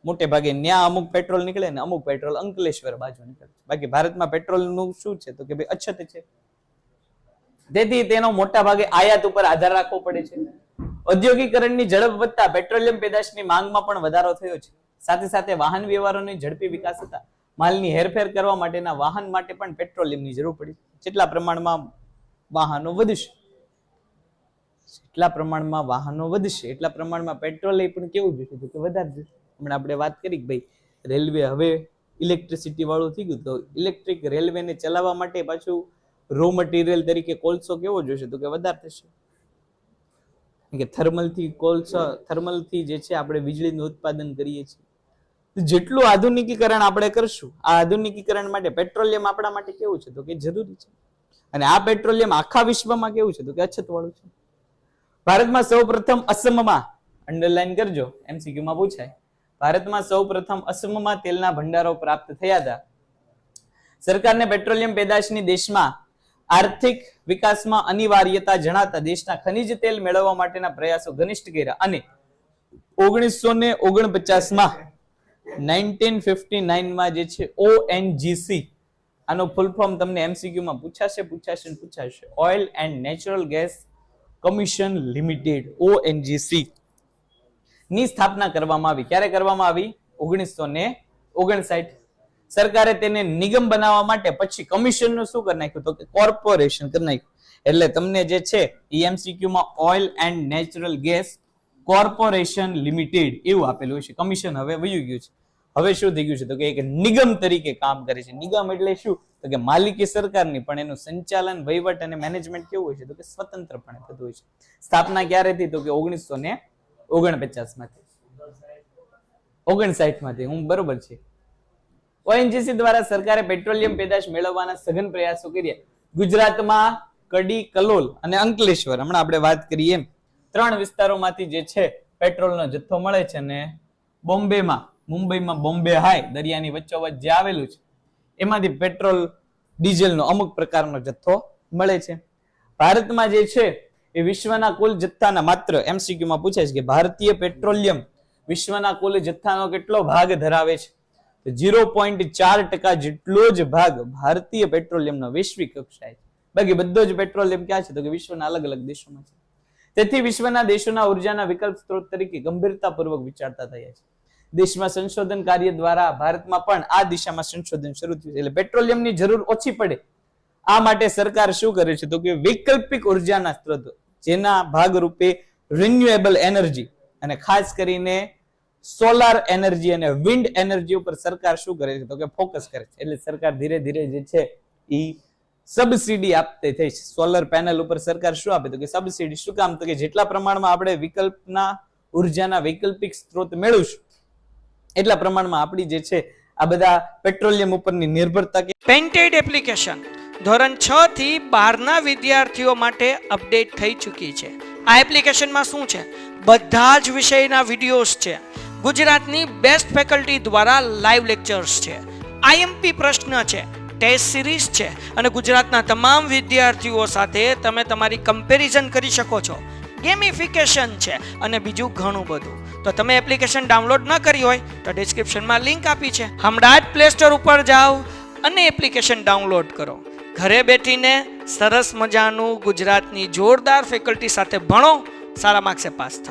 મોટે ભાગે ત્યાં અમુક પેટ્રોલ નીકળે ને અમુક પેટ્રોલ અંકલેશ્વર બાજુ નીકળે. બાકી ભારતમાં પેટ્રોલનું શું છે તો કે ભાઈ અછત છે. તેથી તેનો મોટા ભાગે આયાત ઉપર આધાર રાખવો પડે છે. ઔદ્યોગિકરણની ઝડપ વધતા પેટ્રોલિયમ પેદાશની માંગમાં પણ વધારો થયો છે. સાથે સાથે વાહન વ્યવહારોની ઝડપી વિકાસ થતા માલની હેરફેર કરવા માટેના વાહન માટે પણ પેટ્રોલિયમની જરૂર પડી. જેટલા પ્રમાણમાં વાહનો વધશે, એટલા પ્રમાણમાં વાહનો વધશે, એટલા પ્રમાણમાં પેટ્રોલ પણ કેવું જોઈશે તો કે વધારે જોઈશે. હમણાં આપણે વાત કરી કે ભાઈ રેલવે હવે ઇલેક્ટ્રિસિટી વાળું થઈ ગયું, તો ઇલેક્ટ્રિક રેલવેને ચલાવવા માટે પાછું રો મટીરિયલ તરીકે કોલસો કેવો જોઈશે તો કે વધારે થશે. કે થર્મલથી જે છે આપણે વીજળીનું ઉત્પાદન કરીએ છીએ. જેટલું આધુનિકીકરણ આપણે કરશું, આ આધુનિકીકરણ માટે પેટ્રોલિયમ આપણા માટે કેવું છે તો કે જરૂરી છે. અને આ પેટ્રોલિયમ આખા વિશ્વમાં કેવું છે તો કે અછત વાળું છે. ભારતમાં સૌપ્રથમ અસમમાં, અંડરલાઈન કરજો, એમસીક્યુમાં પૂછાય, ભારતમાં સૌપ્રથમ અસમમાં તેલના ભંડારો પ્રાપ્ત થયા હતા. સરકારને પેટ્રોલિયમ પેદાશની દેશમાં આર્થિક વિકાસમાં અનિવાર્યતા જણાતા દેશના ખનિજ તેલ મેળવવા માટેના પ્રયાસો ઘનિષ્ઠ કર્યા અને 1949માં 1959માં જે છે ONGC, આનો ફૂલ ફોર્મ તમને એમસીક્યુમાં પૂછાશે. Oil and natural gas commission limited, ONGC ની સ્થાપના કરવામાં આવી. ક્યારે કરવામાં આવી? 1959. સરકારે તેને નિગમ બનાવવા માટે પછી કમિશનનું શું કરી નાખ્યું તો કે કોર્પોરેશન કરી નાખ્યું. એટલે તમને જે છે એમસીક્યુમાં oil and natural gas corporation limited એવું આપેલું છે. કમિશન હવે વયું ગયું છે. હવે શું થઈ ગયું છે તો કે એક નિગમ તરીકે કામ કરે છે. નિગમ એટલે શું તો કે માલિકી સરકારની, પણ એનું સંચાલન, વહીવટ અને મેનેજમેન્ટ કેવું હોય છે તો કે સ્વતંત્રપણે થતું હોય છે. સ્થાપના ક્યારે થઈ તો કે 1949 માંથી 59 માંથી હું બરોબર છે. ONGC દ્વારા સરકારે પેટ્રોલિયમ પેદાશ મેળવવાના સઘન પ્રયાસો કર્યા. ગુજરાતમાં કડી, કલોલ અને અંકલેશ્વર, હમણાં આપણે વાત કરીએ એમ 3 વિસ્તારોમાંથી જે છે પેટ્રોલનો જથ્થો મળે છે. અને મુંબઈમાં બોમ્બે હાઈ દરિયાની વચ્ચોવચ્ચ જે આવેલું છે એમાંથી પેટ્રોલ ડીઝલનો અમુક પ્રકારનો જથ્થો મળે છે. ભારતમાં જે છે એ વિશ્વના કુલ જથ્થાના, માત્ર MCQ માં પૂછે છે કે ભારતીય પેટ્રોલિયમ વિશ્વના કુલ જથ્થાનો કેટલો ભાગ ધરાવે છે? તો 0.4% જેટલો જ ભાગ ભારતીય પેટ્રોલિયમનો વૈશ્વિક કક્ષાએ છે. બાકી બધો જ પેટ્રોલિયમ ક્યાં છે તો કે વિશ્વના અલગ અલગ દેશોમાં છે. તેથી વિશ્વના દેશોના ઉર્જાના વિકલ્પ સ્ત્રોત તરીકે ગંભીરતાપૂર્વક વિચારતા થયા છે. દેશમાં સંશોધન કાર્ય દ્વારા ભારતમાં પણ આ દિશામાં સંશોધન શરૂ થયું છે. એટલે પેટ્રોલિયમની જરૂર ઓછી પડે આ માટે સરકાર શું કરે છે તો કે વૈકલ્પિક ઉર્જાના સ્ત્રોતો, જેના ભાગરૂપે રિન્યુએબલ એનર્જી અને ખાસ કરીને સોલાર એનર્જી અને વિન્ડ એનર્જી ઉપર સરકાર શું કરે છે તો કે ફોકસ કરે છે. એટલે સરકાર ધીરે ધીરે જે છે એ સબસિડી આપતી થઈ છે. સોલર પેનલ ઉપર સરકાર શું આપે તો કે સબસિડી. શું કામ તો કે જેટલા પ્રમાણમાં આપણે વિકલ્પના ઉર્જાના વૈકલ્પિક સ્ત્રોત મેળવશું એટલા પ્રમાણમાં આપણી જે છે આ બધા પેટ્રોલિયમ ઉપરની નિર્ભરતા. પેન્ટેડ એપ્લિકેશન ધોરણ 6 થી 12ના વિદ્યાર્થીઓ માટે અપડેટ થઈ ચૂકી છે. આ એપ્લિકેશનમાં શું છે? બધા જ વિષયના વિડીયોઝ છે. ગુજરાતની બેસ્ટ ફેકલ્ટી દ્વારા લાઈવ લેક્ચર્સ છે. IMP પ્રશ્ન છે, ટેસ્ટ સિરીઝ છે અને ગુજરાતના તમામ વિદ્યાર્થીઓ સાથે તમે તમારી કમ્પેરિઝન કરી શકો છો. ગેમિફિકેશન છે અને બીજું ઘણું બધું. તો તમે એપ્લિકેશન ડાઉનલોડ ન કરી હોય તો ડિસ્ક્રિપ્શનમાં લિંક આપી છે. હમણાં જ પ્લે સ્ટોર ઉપર જાઓ અને એપ્લિકેશન ડાઉનલોડ કરો. ઘરે બેઠીને સરસ મજાનું ગુજરાતની જોરદાર ફેકલ્ટી સાથે ભણો, સારા માર્ક્સે પાસ થાઓ.